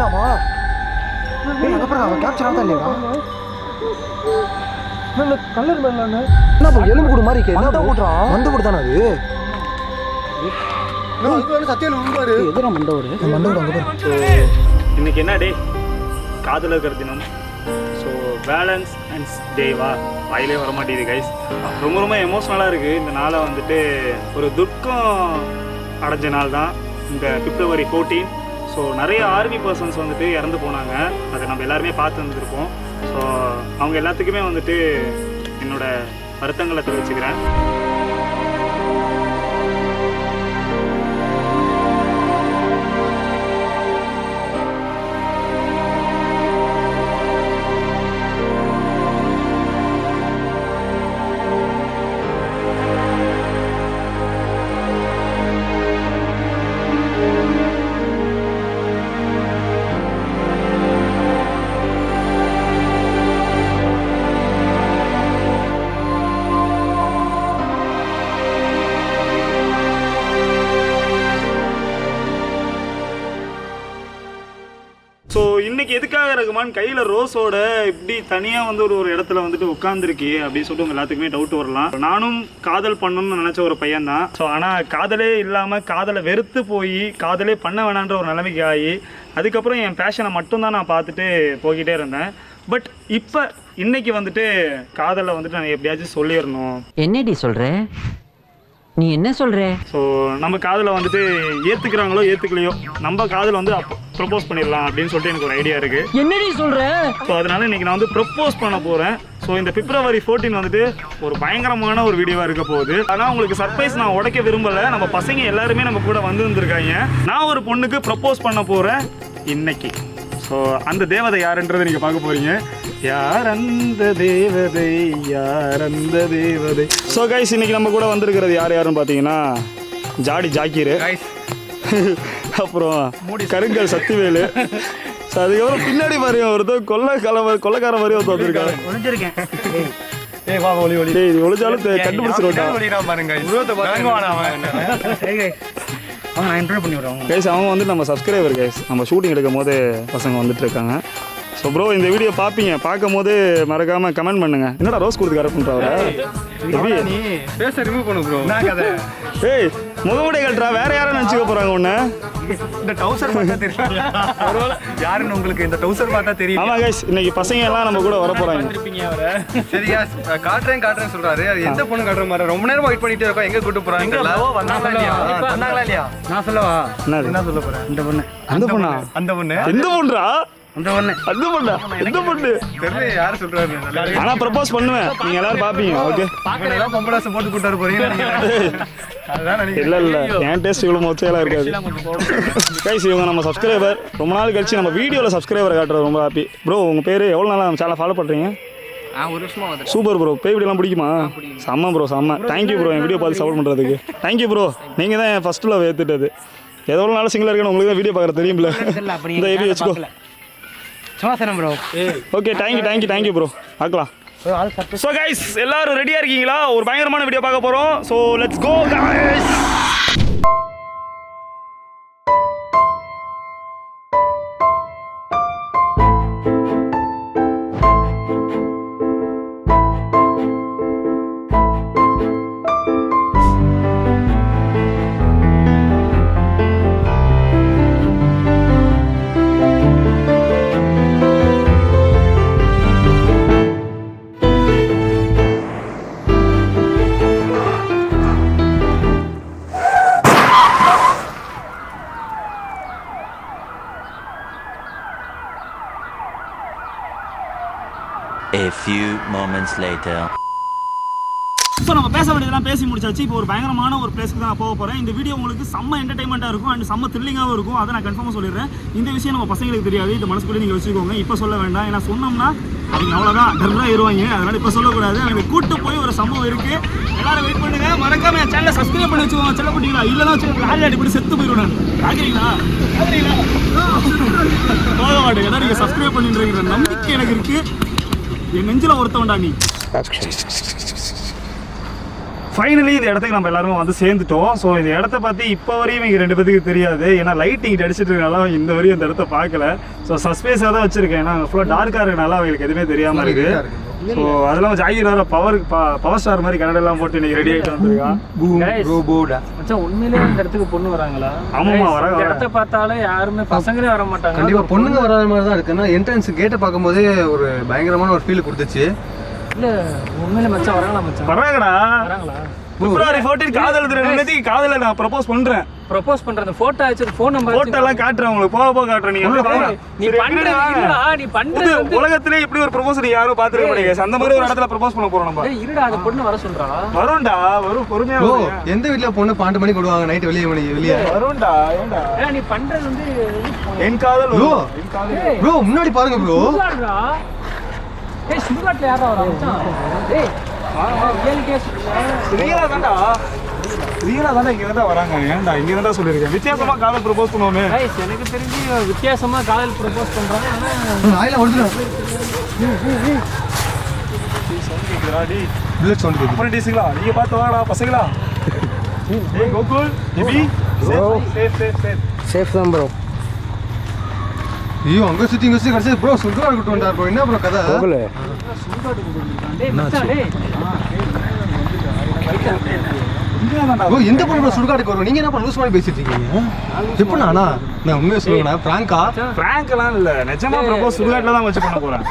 போயிடலாமா? அப்புறம் அவன் கேப்சர் ஆகுதா இல்லையா? கலர் மேலான என்ன ப்ரோ எலும்பு கூடு மாதிரி இருக்கே? என்ன போடுறான்? மண்டை கூடு தானே அது? சத்தியம் உண்பாரு எதிர மண்டை அங்கே பாரு. இன்னைக்கு என்ன டே? காதலர் தினம். ஸோ பேலன்ஸ் அண்ட் டேவா வாயிலே வர மாட்டேங்குது கைஸ். ரொம்ப ரொம்ப எமோஷ்னலாக இருக்குது. இந்த நாளை வந்துட்டு ஒரு துக்கம் அடைஞ்ச நாள் தான் இந்த February 14. ஸோ நிறைய ஆர்மி பர்சன்ஸ் வந்துட்டு இறந்து போனாங்க. அதை நம்ம எல்லாருமே பார்த்து வந்துருப்போம். ஸோ அவங்க எல்லாத்துக்குமே வந்துட்டு என்னோட வருத்தங்களை தெரிவிச்சுக்கிறேன். ஸோ இன்றைக்கி எதுக்காக ரகுமான் கையில் ரோஸோட இப்படி தனியாக வந்து ஒரு இடத்துல வந்துட்டு உட்காந்துருக்கி அப்படின்னு சொல்லிட்டு உங்கள் எல்லாத்துக்குமே டவுட் வரலாம். நானும் காதல் பண்ணணும்னு நினச்ச ஒரு பையன் தான். ஸோ ஆனால் காதலே இல்லாமல் காதலை வெறுத்து போய் காதலே பண்ண வேணான்ற ஒரு நிலைமைக்கு ஆகி அதுக்கப்புறம் என் பேஷனை மட்டும்தான் நான் பார்த்துட்டு போய்கிட்டே இருந்தேன். பட் இப்போ இன்னைக்கு வந்துட்டு காதலை வந்துட்டு நான் எப்படியாச்சும் சொல்லிடணும். என்னடி சொல்கிற? நீ என்ன சொல்கிற? ஸோ நம்ம காதலை வந்துட்டு ஏற்றுக்கிறாங்களோ ஏற்றுக்கலையோ நம்ம காதலை வந்து ப்ரப்போஸ் பண்ணிடலாம் அப்படின்னு சொல்லிட்டு எனக்கு ஒரு ஐடியா இருக்குது. என்னடி சொல்கிற? ஸோ அதனால இன்றைக்கி நான் வந்து ப்ரப்போஸ் பண்ண போகிறேன். ஸோ இந்த February 14 வந்துட்டு ஒரு பயங்கரமான ஒரு வீடியோவாக இருக்க போகுது. ஆனால் உங்களுக்கு சர்ப்ரைஸ் நான் உடைக்க விரும்பலை. நம்ம பசங்க எல்லாருமே நம்ம கூட வந்திருக்காங்க. நான் ஒரு பொண்ணுக்கு ப்ரப்போஸ் பண்ண போகிறேன் இன்னைக்கு. ஸோ அந்த தேவதை யாருன்றதை நீங்கள் பார்க்க போகிறீங்க. யார் அந்த தேவதை, யார் அந்த தேவதை. ஸோ கைஸ் இன்னைக்கு நம்ம கூட வந்திருக்கிறது யாருன்னு பார்த்தீங்கன்னா ஜாடி ஜாக்கீர், அப்புறம் கருங்கல் சத்திவேலு. ஸோ அதுக்கப்புறம் பின்னாடி பாருங்க ஒருத்தர் கொள்ளைக்கார மாதிரி ஒருத்தர் வந்துருக்காங்க. ஒளிஞ்சாலும் கைஸ் அவங்க வந்து நம்ம சப்ஸ்கிரைபர் கைஸ். நம்ம ஷூட்டிங் எடுக்கும் போது பசங்க வந்துட்டு இருக்காங்க. ஸோ ப்ரோ இந்த வீடியோ பார்ப்பீங்க, பார்க்கும் போது மறக்காம கமெண்ட் பண்ணுங்க. என்னடா ரோஸ் கொடுத்து கரெக்ட்ன்றவரை ரிமூவ் பண்ணு ப்ரோ. ஏய் முகமுடைய கட்டுறா வேற யாரும் நினச்சிக்க போறாங்க ஒன்று. இந்த டவுசர் பார்த்தா தெரியும் யாருன்னு உங்களுக்கு. இந்த டவுசர் பார்த்தா தெரியும். ஆமா கைஸ் இன்னைக்கு பசங்க எல்லாம் நம்ம கூட வர போறாங்க. சரியா காட்டுறேன் சொல்றாரு. அது எந்த பொண்ணு காட்டுற மாதிரி ரொம்ப நேரம் வெயிட் பண்ணிட்டே இருக்கோம். எங்க கூட்டு போறாங்க? வந்தாங்களா இல்லையா? நான் சொல்லவா? என்ன சொல்ல போறேன்? இந்த பொண்ணு. அந்த பொண்ணா? அந்த பொண்ணு எந்த பொண்ணுடா? அந்த பொண்ணு. அந்த பொண்ணா? எந்த பொண்ணு தெரியல. யாரு சொல்றாரு? ஆனா ப்ரப்போஸ் பண்ணுவேன். நீங்க எல்லாரும் பாப்பீங்க. ஓகே பாக்கறதா பொம்பளாச போட்டு கூட்டாரு போறீங்க. அதான் நினைக்கிறேன். இல்ல என் டேஸ்ட் இவ்வளவு மொச்சையெல்லாம் இருக்காது. கைஸ் இவங்க நம்ம சப்ஸ்கிரைபர். ரொம்ப நாள் கழிச்சு நம்ம வீடியோல சப்ஸ்கிரைபர் காட்டுறது ரொம்ப ஹாப்பி. ப்ரோ உங்க பேரு எவ்வளவு நாளா நம்ம சேனலை ஃபாலோ பண்றீங்க? ஒரு வருஷமா வந்து. Super bro. பேய் வீடியோலாம் பிடிக்குமா? செம்ம ப்ரோ செம்ம. தேங்க்யூ ப்ரோ என் வீடியோ பார்த்து சப்போர்ட் பண்ணுறதுக்கு. Thank you bro. நீங்கள் தான் என் ஃபர்ஸ்ட் லவ் ஏற்றுட்டது. எவ்வளோ நாள் சிங்கிளாக இருக்குன்னு உங்களுக்கு தான் வீடியோ பார்க்குறது தெரியும்ல. இந்த எப்படி வச்சுக்கோ. ப்ரோ. Okay thank you bro. பார்க்கலாம். ஸோ கைஸ் எல்லாரும் ரெடியாக இருக்கீங்களா? ஒரு பயங்கரமான வீடியோ பார்க்க போகிறோம். So let's go guys. A few moments later. So நம்ம பேச வேண்டியதெல்லாம் பேசி முடிச்சாச்சு. இப்போ ஒரு பயங்கரமான ஒரு பிளேஸ்க்கு தான் நான் போக போகிறேன். இந்த வீடியோ உங்களுக்கு செம்ம என்டர்டைன்மெண்ட்டாக இருக்கும் அண்ட் செம்ம த்ரில்லிங்காகவும் இருக்கும். அதை நான் கன்ஃபார்மாக சொல்லிடுறேன். இந்த விஷயம் நம்ம பசங்களுக்கு தெரியாது. இந்த மனசுக்குள்ளே நீங்கள் வச்சுக்கோங்க. இப்போ சொல்ல வேண்டாம். ஏன்னா சொன்னோம்னா அவங்க அவ்வளோதான் டர்ராக ஏறுவாங்க. அதனால் இப்போ சொல்லக்கூடாது. அவங்க கூட்டு போய் ஒரு சம்பவம் இருக்குது. எல்லாரும் வெயிட் பண்ணுங்க. மறக்காம என் சேனலை சப்ஸ்கிரைப் பண்ணி வச்சுக்கோங்க. செல்ல போட்டீங்களா? இல்லைனா வச்சு லாரி அடிப்படி செத்து போயிடுவேன். பார்க்குறீங்களா? போக மாட்டேங்க. ஏன்னா நீங்கள் சப்ஸ்கிரைப் பண்ணிட்டுருக்கிற நம்பிக்கை எனக்கு இருக்குது. என் நெஞ்சில் ஒருத்தவன்டா நீ. ஃபைனலி இந்த இடத்துக்கு நம்ம எல்லாருமே வந்து சேர்ந்துட்டோம். ஸோ இந்த இடத்த பற்றி இப்போ வரையும் இங்கே 2 பேருக்கு தெரியாது. ஏன்னா லைட்டிங் அடிச்சிட்டு இருக்கனால இந்த வரையும் இந்த இடத்த பார்க்கல. ஸோ சஸ்பேஸாக தான் வச்சிருக்கேன். ஏன்னா ஃபுல்லாக டார்க்காக இருக்கனால அவங்களுக்கு எதுவுமே தெரியாமல் இருக்கு. ஸோ அதெல்லாம் ஜாகிர் வர பவர் ஸ்டார் மாதிரி கனடெல்லாம் போட்டு இன்னைக்கு ரெடி ஆகிட்டு வந்துருக்கான். உண்மையிலேயே இந்த இடத்துக்கு பொண்ணு வராங்களா? ஆமாம்மா வராங்க. இடத்த பார்த்தாலே யாருமே பசங்களே வர மாட்டாங்க. கண்டிப்பா பொண்ணுங்க வராத மாதிரி தான் இருக்குன்னா என்ட்ரன்ஸ் கேட்டை பார்க்கும்போதே ஒரு பயங்கரமான ஒரு ஃபீல் கொடுத்துச்சு. இல்ல உண்மையிலே மச்சான் வராங்களா? மச்சான் வராங்கடா. வராங்களா? February 14 காதல் தினம் காதல நான் ப்ரப்போஸ் பண்றேன். ப்ரப்போஸ் பண்றது போட்டோ ஆச்சு, ஃபோன் நம்பர் போட்டோ எல்லாம் காட்றேன் உங்களுக்கு. போக காட்றேன். நீங்க வாங்க. நீ பண்றது இல்லடா, நீ பண்றது வந்து உலகத்திலே இப்படி ஒரு ப்ரப்போஸ் யாரும் பாத்துக்க மாட்டீங்க. அந்த மாதிரி ஒரு இடத்துல ப்ரப்போஸ் பண்ண போறோம் நம்ம. ஏய் இருடா, அந்த பொண்ணு வர சொல்றா. வரும்டா, வரும் பொறுமையா ஓ வரும். எந்த வீட்ல பொண்ணு 12 மணிக்கு விடுவாங்க நைட் வெளியே வரும்டா. ஏன்டா? ஏய் நீ பண்றது வந்து என் காதல் ப்ரோ வரும். என் காதல். ப்ரோ முன்னாடி பாருங்க ப்ரோ. சுடுகாடுடா. ஏய் சுடுகாட்ல யாரா வரா மச்சான்? ஏய் ஏழு கேஸ் ரியலா தான்டா இங்க தான் வராங்க. ஏன்டா இங்க தான் சொல்லிருக்கேன். வித்தியாசமா காதல் ப்ரப்போஸ் பண்ணுவோமே. கைஸ் எனக்கு தெரிஞ்சு வித்தியாசமா காதல் ப்ரப்போஸ் பண்றாங்க. ஆனா ஆயில ஓடுதுடா. புல்லட் சவுண்ட் கேக்குது. அப்புறம் டீஸுங்களா நீங்க பார்த்து வாடா பசங்களா. ஏய் கோகுல் எபி சேஃப் தான் ப்ரோ. ஐயோ அங்க சுத்தி கடைசி ப்ரோ சுடுகாடு கூட்டு வந்தார் ப்ரோ. என்ன ப்ரோ கதை? டேய் மச்சான் டேய். ப்ரோ எந்த பொண்ணு ப்ரோ சுடுகாடுக்கு வரும்? நீங்க என்ன பண்ண லூஸ் மாதிரி பேசிட்டு இருக்கீங்க? எப்ப நான் உண்மையை சொல்லுவேன். பிராங்கா? பிராங்க்லாம் இல்ல. நிஜமா ப்ரப்போஸ் சுடுகாட்ல தான் வச்சு பண்ண போறேன்.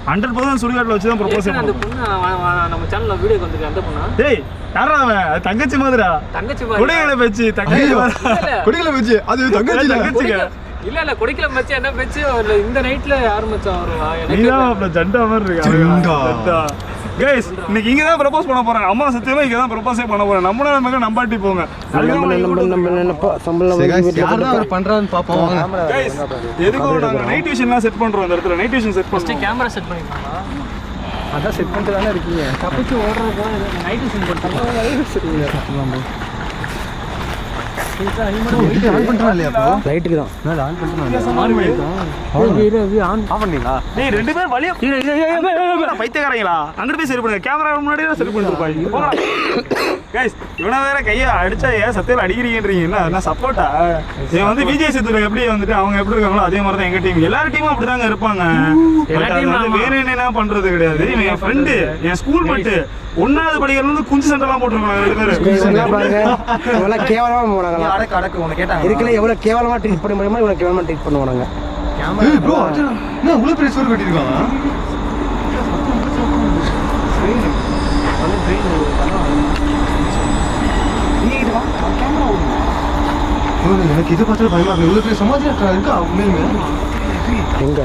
100% சுடுகாட்ல வச்சு தான் ப்ரப்போஸ் பண்ண அந்த போறேன். பொண்ணு நம்ம சேனல்ல வீடியோக்கு வந்திருக்கு. அந்த பொண்ணா? டேய் யாரா அவன்? அது தங்கச்சி மாதிரிடா. தங்கச்சி மாதிரி. குடிகளை பேச்சு தங்கச்சி மாதிரி. குடிக்கல வச்சு அது தங்கச்சி தங்கச்சிங்க. இல்ல குடிக்கல மச்சான். என்ன பேச்சு இந்த நைட்ல யார் மச்சான் வருவா? நீதான் அப்ப ஜண்டா மாதிரி இருக்கு. கைஸ் இன்னைக்கு இங்க தான் ப்ரப்போஸ் பண்ண போறாங்க. அம்மா சத்தியமா இங்க தான் ப்ரப்போஸே பண்ண போறாங்க. நம்மள நமக்கு நம்பாட்டி போங்க. யாரா அவர் பண்றான்னு பாப்போம். கைஸ் எதுக்கு நாங்க நைட் விஷன்லாம் செட் பண்றோம். இந்த இடத்துல நைட் விஷன் செட் ஃபர்ஸ்ட் பண்ணோம். கேமரா செட் பண்ணிருக்காங்க. அதான் செட் பண்ணிட்டு தானே இருக்கீங்க. தப்பிச்சு ஓடுறதுக்கு நைட் விஷன் போட்டாங்க. ஆன் பண்றா இல்லையா ப்ரோ? லைட்டுக்கு தான். நான் ஆன் பண்றேன். ஆன் பண்ணீங்களா? டேய் ரெண்டு பேர் வலிய பைத்தியக்காரங்களா? அங்க போய் சரி பண்ணுங்க. கேமரா முன்னாடியே தான் சரி பண்ணிருப்பாங்க. போடா. கைஸ் இவனா வேற கைய அடிச்சா ஏன் சத்தியல அடிக்கிறீங்கன்றீங்க. என்ன சப்போர்ட்டா? இவன் வந்து விஜய் சேதுபதி எப்படி வந்துட்டு அவங்க எப்படி இருக்காங்களோ அதே மாதிரி தான் எங்க டீம். எல்லார டீமும் அப்படிதாங்க இருப்பாங்க. வேற என்ன பண்றது கிடையாது. இவன் என் ஃப்ரெண்டு, என் ஸ்கூல் மட்டு 1வது படிக்கிறதுல இருந்து குஞ்சு சண்டெல்லாம் போட்டுருக்காங்க ரெண்டு பேரும். கேவலமா போனாங்க. அடக்கு உனக்கு கேட்டாங்க. இதுக்குள்ள எவ்வளவு கேவலமா ட்ரீட் பண்ண முடியுமோ இவ்வளவு கேவலமா ட்ரீட் பண்ணுவாங்க. ஏய் ப்ரோ என்ன உள்ள பெரிய சோறு கட்டிருக்காங்க? எனக்கு இது பார்த்தா பயமா இருக்கு. இவ்வளவு பெரிய சமாதி இருக்கா உண்மையுமே? எங்க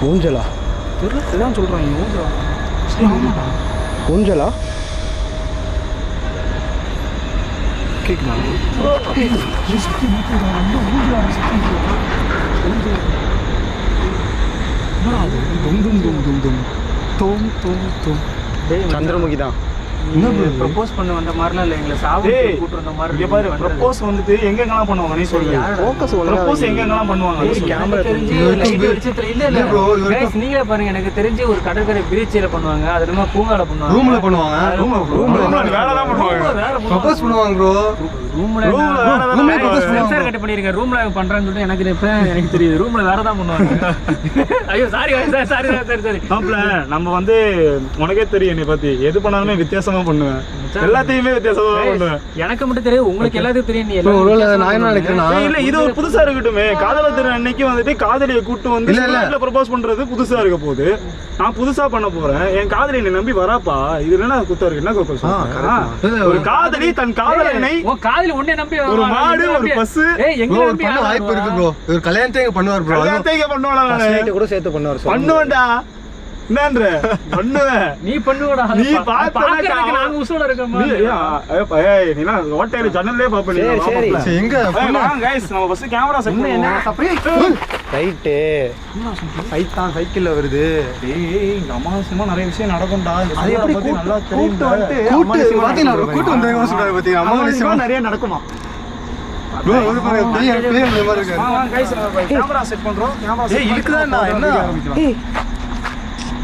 ஊஞ்சலா ஊஞ்சலா சந்திரமுகி தான். ப்ரப்போஸ் பண்ண வந்த மாதிரிலாம் இல்ல. எங்களை சாவு கூட்டு வந்த மாதிரி. இங்க பாரு ப்ரப்போஸ் வந்துட்டு எங்கெங்கலாம் பண்ணுவாங்க நீ சொல்லு. ப்ரப்போஸ் எங்கெங்கலாம் பண்ணுவாங்க கேமரா தெரிஞ்சு லைட் வெளிச்சத்துல இல்ல ப்ரோ. गाइस நீங்களே பாருங்க. எனக்கு தெரிஞ்சு ஒரு கடற்கரை பீச்ல பண்ணுவாங்க. அது நம்ம பூங்கால பண்ணுவாங்க. ரூம்ல பண்ணுவாங்க. ரூம்ல வேற தான் பண்ணுவாங்க. ப்ரப்போஸ் பண்ணுவாங்க ப்ரோ. ரூம்ல சென்சார் கட் பண்ணிருக்க. ரூம்ல பண்றான்னு சொல்லிட்டு எனக்கு தெரியுது. ரூம்ல வேற தான் பண்ணுவாங்க. ஐயோ சாரி சரி மாப்ள நம்ம வந்து உனக்கே தெரியும் நீ பத்தி எது பண்ணாலுமே வித்தியாசமா பண்ணுவேன். எல்லாத்தையுமே வித்தியாசமா பண்ணுவேன். எனக்கு மட்டும் தெரியும். உங்களுக்கு எல்லாத்துக்கும் தெரியும். நீ நான் என்ன நினைக்கிறேன்னா இல்ல இது ஒரு புதுசா இருக்கட்டுமே. காதலர் தினம் அன்னைக்கு வந்துட்டு காதலியை கூட்டு வந்து இல்ல ப்ரப்போஸ் பண்றது புதுசா இருக்க போகுது. நான் புதுசா பண்ண போறேன். என் காதலி என்னை நம்பி வராப்பா. இது என்ன குத்தா இருக்கு? என்ன கோகுல் சொல்றேன்? ஒரு காதலி தன் காதலனை காதலி உன்னை நம்பி ஒரு மாடு ஒரு பஸ் எங்க நம்பி பண்ண வாய்ப்பு இருக்கு ப்ரோ. ஒரு கல்யாணத்தை பண்ணுவார் ப்ரோ. கல்யாணத்தை பண்ணுவானா? கூட சேர்த்து பண்ணுவார். பண்ணுவேன்டா. என்னன்ற பண்ணுவேன். நீ பண்ணுவடா. நீ பாக்குறதுக்கு நாங்க உசூல இருக்கோம். ஏய் நீனா ஹோட்டல் ஜன்னல்லே பாப்பீங்க. சரி எங்க வாங்க गाइस நம்ம பஸ் கேமரா செட் பண்ணுவோம். என்ன சர்ப்ரைஸ் ரைட். சைத்தான் சைக்கிள்ல வருது. டேய் இங்க அமாவாசைமா நிறைய விஷயம் நடக்கும்டா. அது எப்படி நல்லா கூட்டு வந்து கூட்டு பாத்தீங்களா கூட்டு வந்தாங்க சொல்றாங்க பாத்தீங்களா? அமாவாசைமா நிறைய நடக்குமா? ப்ரோ ஒரு பேய் இந்த மாதிரி இருக்கு. வாங்க கைஸ் கேமரா செட் பண்றோம். கேமரா செட் இருக்குதா என்ன?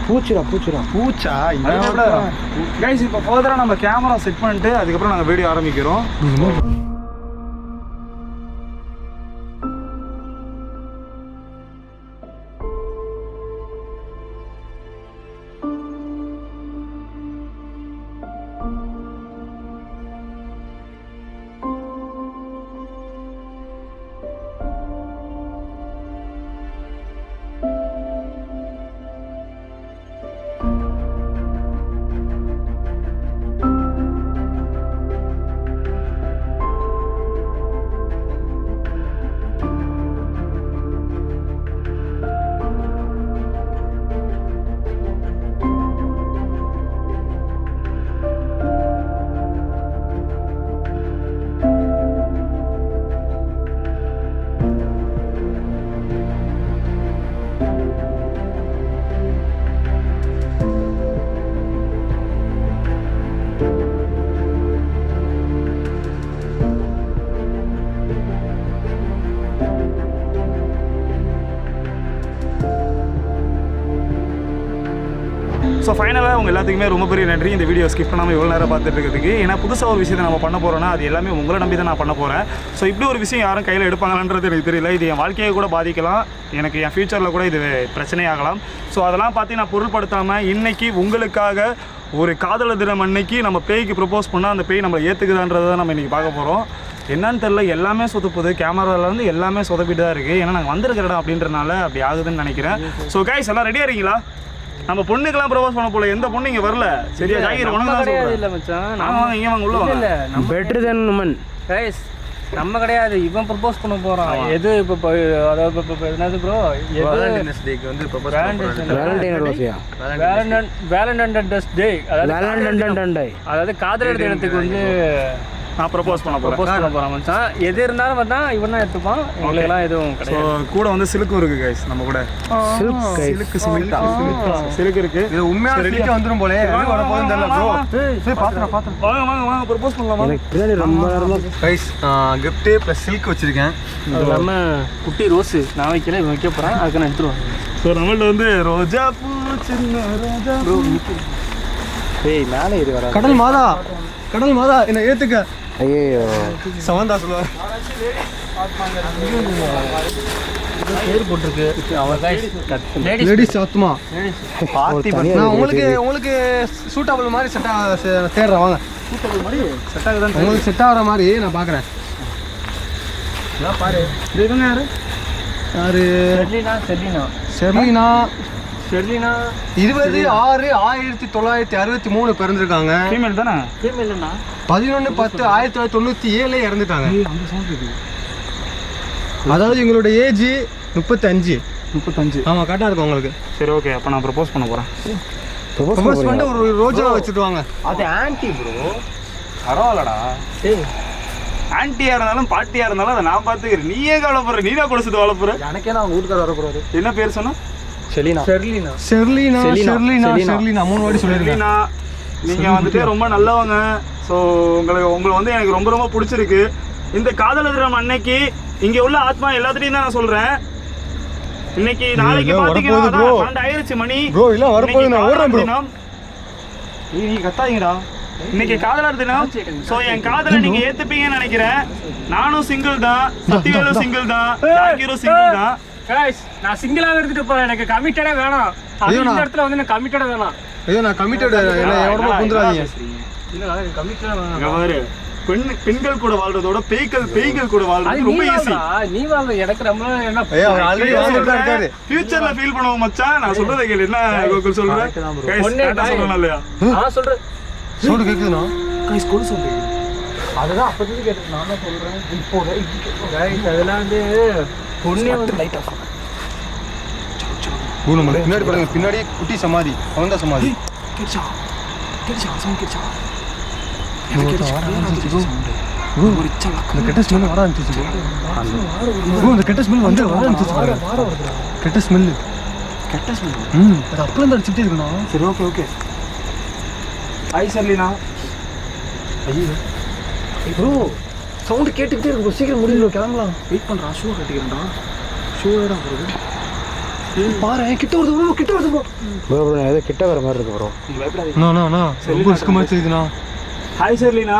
பூச்சா கைஸ் இப்போ ஃபர்தரா நம்ம கேமரா செட் பண்ணிட்டு அதுக்கப்புறம் நாங்க வீடியோ ஆரம்பிக்கிறோம். ஸோ ஃபைனலாக உங்கள் எல்லாத்துக்குமே ரொம்ப பெரிய நன்றி இந்த வீடியோ ஸ்கிப் பண்ணாமல் இவ்வளோ நேரம் பார்த்துட்டு இருக்கிறதுக்கு. ஏன்னா புதுசாக ஒரு விஷயத்தை நம்ம பண்ண போகிறோன்னா அது எல்லாமே உங்களை நம்பி தான் நான் பண்ண போகிறேன். ஸோ இப்படி ஒரு விஷயம் யாரும் கையில் எடுப்பாங்களான்றது எனக்கு தெரியல. இது என் வாழ்க்கையை கூட பாதிக்கலாம், எனக்கு என் ஃப்யூச்சரில் கூட இது பிரச்சனையாகலாம். ஸோ அதெல்லாம் பார்த்து நான் பொருள்படுத்தாமல் இன்றைக்கி உங்களுக்காக ஒரு காதலர் தினம் அன்னைக்கு நம்ம பேய்க்கு ப்ரப்போஸ் பண்ணால் அந்த பேய் நம்மளை ஏற்றுக்குதான்றதை நம்ம இன்றைக்கி பார்க்க போகிறோம். என்னன்னு தெரில, எல்லாமே சொதப்புது, கேமராவிலேருந்து எல்லாமே சொதப்பிட்டு தான் இருக்குது. ஏன்னா நாங்கள் வந்திருக்கிற இடம் அப்படின்றனால அப்படி ஆகுதுன்னு நினைக்கிறேன். ஸோ கைஸ் எல்லாம் ரெடியாக இருக்கீங்களா? நம்ம பொண்ணுக்கெல்லாம் ப்ரப்போஸ் பண்ண போல, எந்த பொண்ணு இங்கே வரல. சரியா ஜாகிர் உனக்கு தான் சொல்றேன். இல்ல மச்சான், நான் வாங்க இங்கே வாங்க உள்ள வாங்க. இல்ல நம்ம பெட்டர் தென் உமன் கைஸ் நம்ம கிடையாது, இவன் ப்ரப்போஸ் பண்ண போறான். எது இப்போ அதாவது இப்போ என்னது ப்ரோ, வேலண்டைன்ஸ் டேக்கு வந்து ப்ரப்போஸ் வேலண்டைன் ரோசியா வேலண்டைன்ஸ் டே, வேலண்டைன் டே, அதாவது காதலர் தினத்துக்கு வந்து நான் ப்ரப்போஸ் பண்ண போகிறேன். ப்ரப்போஸ் பண்ண போறான் மச்சான். எது இருந்தாலும் பார்த்தா இவன் தான் எடுத்துப்பான், எங்களுக்கெல்லாம் எதுவும் ஸோ கிடையாது. கூட வந்து சிலுக்கும் இருக்குது கைஸ், நம்ம கூட சிலுக்கு இருக்குது. இது உண்மையான சிலிக்க வந்துரும் போலே. எது வர போகுதுன்னு தெரியல ப்ரோ. சரி பாத்துறேன். வாங்க வாங்க வாங்க ப்ரப்போஸ் பண்ணலாமா? எனக்கு பின்னாடி ரொம்ப நேரமா கைஸ் gift ப்ளஸ் சில்க் வச்சிருக்கேன். அது இல்லாம குட்டி ரோஸ் நான் வைக்கல, இவன் வைக்க போறான், அதுக்கு நான் எடுத்துருவேன். ஸோ நம்மள்ட்ட வந்து ரோஜா பூ சின்ன ரோஜா பூ. ஏய் மேலே இது வர கடல் மாதா என்ன ஏத்துக்க. ஐயோ சமந்தா சொல்லுவார். பேர் போட்டிருக்கு அவன் லேடிஸ் ஆத்மா நான் உங்களுக்கு சூட்டபிள் மாதிரி தேடுறேன். வாங்க செட் ஆகுதான் உங்களுக்கு செட் ஆகிற மாதிரி நான் பார்க்குறேன். பாரு. இவங்க யாரு? யாரு? ஷெர்லினா 20/6/1963 பிறந்திருக்காங்க. ஃபீமேல் தானே? 11/10/1997 இறந்துட்டாங்க. அதாவது எங்களோட ஏஜ் 35. ஆமாம் கரெக்டாக இருக்கும் உங்களுக்கு. சரி ஓகே, அப்போ நான் ப்ரப்போஸ் பண்ண போகிறேன். ப்ரப்போஸ் பண்ணிட்டு ஒரு ரோஜா வச்சுட்டு வாங்க. அது ஆன்ட்டி ப்ரோ. பரவாயில்லடா. ஆன்ட்டியாக இருந்தாலும் பாட்டியாக இருந்தாலும் அதை நான் பார்த்துக்கிறேன். நீயே கவலைப்படுற, நீ தான் கொடுத்துட்டு வளர்ப்புற. எனக்கே நான் அவங்க வீட்டுக்கார வரக்கூடாது. என்ன பேர் சொன்னா? ஷெர்லினா 3 வாட்டி சொல்லிருக்கேன். நீங்கள் வந்துட்டு ரொம்ப நல்லவங்க. ஸோ உங்களை வந்து எனக்கு ரொம்ப ரொம்ப பிடிச்சிருக்கு. இந்த காதலர் தினம் அன்னைக்கு இங்கே உள்ள ஆத்மா எல்லாத்துட்டையும் தான் நான் சொல்கிறேன். இன்னைக்கு நாளைக்கு பார்த்தீங்கன்னா 12 ஆயிடுச்சு மணி. நீ கத்தாதீங்கடா. இன்னைக்கு காதலர் தினம். ஸோ என் காதலை நீங்க ஏத்துப்பீங்கன்னு நினைக்கிறேன். நானும் சிங்கிள் தான், சத்தியவேலும் சிங்கிள் தான், ஜாகிரும் சிங்கிள் தான். நான் சிங்கிளா எடுத்துட்டு போறேன், எனக்கு கமிட்டடே வேணாம். அது இந்த இடத்துல வந்து எனக்கு கமிட்டடே வேணாம். ஐயோ நான் கமிட்டட். என்ன எவ்வளோ குந்துறாதீங்க. இல்ல எனக்கு கமிட்டடே வேணாம். இங்க பாரு, பெண்கள் கூட வாழ்றதோட பேய்கள் கூட வாழ்றது ரொம்ப ஈஸி. நீ வாழ்ற எனக்கு நம்ம என்ன ஆல்ரெடி வாழ்ந்துட்டு இருக்காரு. ஃபியூச்சர்ல ஃபீல் பண்ணுவோம் மச்சான். நான் சொல்றதை கேளு. என்ன கோகுல் சொல்றேன்? சொல்லணும் இல்லையா? சொல்றேன். சவுண்ட் கேக்குதுண்ணா. கைஸ் கொடு சொல்றேன். அதுதான் அப்போதைக்கு கேட்டு நான் தான் சொல்றேன். இப்போ அதெல்லாம் வந்து பொண்ணே வந்து லைட் ஆஃப் பின்னாடி பாருங்க, பின்னாடி குட்டி சமாதி, அவன் தான் சமாதி. கெட்ட ஸ்மெல் வர ஆரம்பிச்சிச்சு. கெட்ட ஸ்மெல் வந்து வர ஆரம்பிச்சிச்சு. கெட்ட ஸ்மெல் அது அப்பளம் தான் அடிச்சுட்டே இருக்கணும். சரி okay. Hi Sherlina. Bro sound கேட்டுக்கிட்டே இருக்கு bro. சீக்கிரம் முடியல கிளம்பலாம். வெயிட் பண்றா. ஷூ கட்டிக்கிறேன்டா. ஷூ ஏடா போறது? பாரு கிட்ட வருது bro. கிட்ட வருது bro. bro நான் ஏதோ கிட்ட வர மாதிரி இருக்கு bro. நீ பயப்படாதீங்க. நோ ரொம்ப ரிஸ்க் மாதிரி செய்யுதுண்ணா. Hi Cherlina.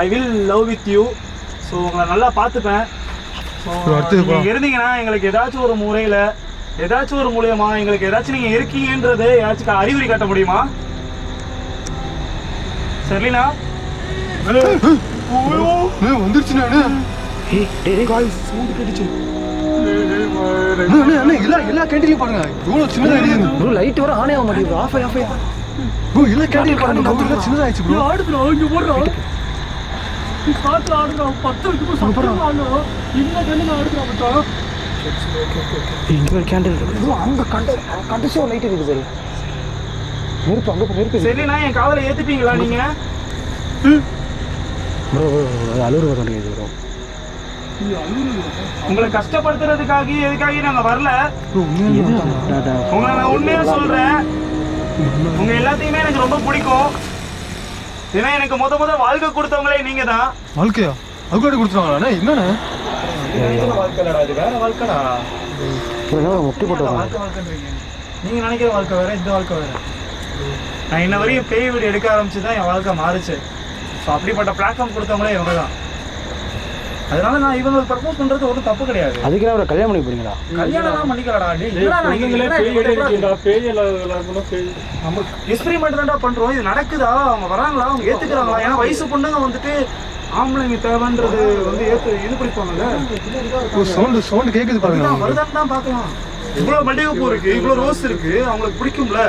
I will love with you. So உங்களை நல்லா பார்த்துப்பேன். ஸோ நீங்கள் இருந்தீங்கன்னா எங்களுக்கு ஏதாச்சும் ஒரு முறையில் ஏதாச்சும் ஒரு மூலியமா எங்களுக்கு ஏதாச்சும் நீங்கள் இருக்கீங்கன்றது ஏதாச்சும் அறிகுறி காட்ட முடியுமா? செர்லினா வந்துருச்சு நானு. சவுண்ட் கேட்டுச்சு. எல்லா கேண்டீன்லயும் பாருங்க இவ்வளவு சின்னதா இருக்குது ப்ரோ. லைட் வர ஆனே ஆக மாட்டேங்குது. Off bro. எல்லா கேண்டீன்லயும் பாருங்க ரொம்ப சின்னதாயிடுச்சு ப்ரோ. ஆடுறா இங்க போடுறா நீ காத்து ஆடுறா 10 நிமிஷம் சப்பரம் ஆடுறா இந்த கண்ணு ஆடுறா மச்சான். இங்க ஒரு கேண்டில் இருக்கு ப்ரோ. அங்க கண்டிஷோ லைட் இருக்குது பாரு. நெருப்பு அங்க நெருப்பு. செர்லினா என் காதலை ஏத்துப்பீங்களா நீங்க? ப்ரோ அலூர் வர மாட்டேங்குது ப்ரோ. உங்களை கஷ்டப்படுத்துறதுக்காக எதுக்காக நாங்க வரல. உங்களை நான் உண்மையா சொல்றேன். உங்க எல்லாத்தையுமே எனக்கு ரொம்ப பிடிக்கும். ஏன்னா எனக்கு முத வாழ்க்கை கொடுத்தவங்களே நீங்க தான். வாழ்க்கையா? அதுக்காடி கொடுத்துருவாங்களா? என்னண்ணே வாழ்க்கைடா இது வேற வாழ்க்கைடா. முட்டி போட்டு நீங்க நினைக்கிற வாழ்க்கை வேற, இந்த வாழ்க்கை வேற. நான் இன்ன வரையும் பேய் வீடு எடுக்க ஆரம்பிச்சுதான் என் வாழ்க்கை மாறுச்சு. ஸோ அப்படிப்பட்ட பிளாட்ஃபார்ம் கொடுத்தவங்களே இவங்க தான். அதனால நான் இவங்களுக்கு ப்ரப்போஸ் பண்றது ஒன்றும் தப்பு கிடையாது. அதுக்கு அவரை கல்யாணம் பண்ணி போறீங்களா? கல்யாணம் பண்ணிக்கலடா. நம்ம எக்ஸ்பெரிமெண்ட் தான்டா பண்றோம். இது நடக்குதா? அவங்க வராங்களா? அவங்க ஏத்துக்கிறாங்களா? ஏன்னா வயசு பொண்ணுங்க வந்துட்டு ஆம்பளைங்க தேவைன்றது வந்து இது பிடிப்பாங்கல்ல. சவுண்ட் கேக்குது பாருங்க. வருதான்னு தான் பார்க்கலாம். இவ்வளவு மல்லிகைப்பூ இருக்கு, இவ்வளவு ரோஸ் இருக்கு. அவங்களுக்கு பிடிக்கும்ல.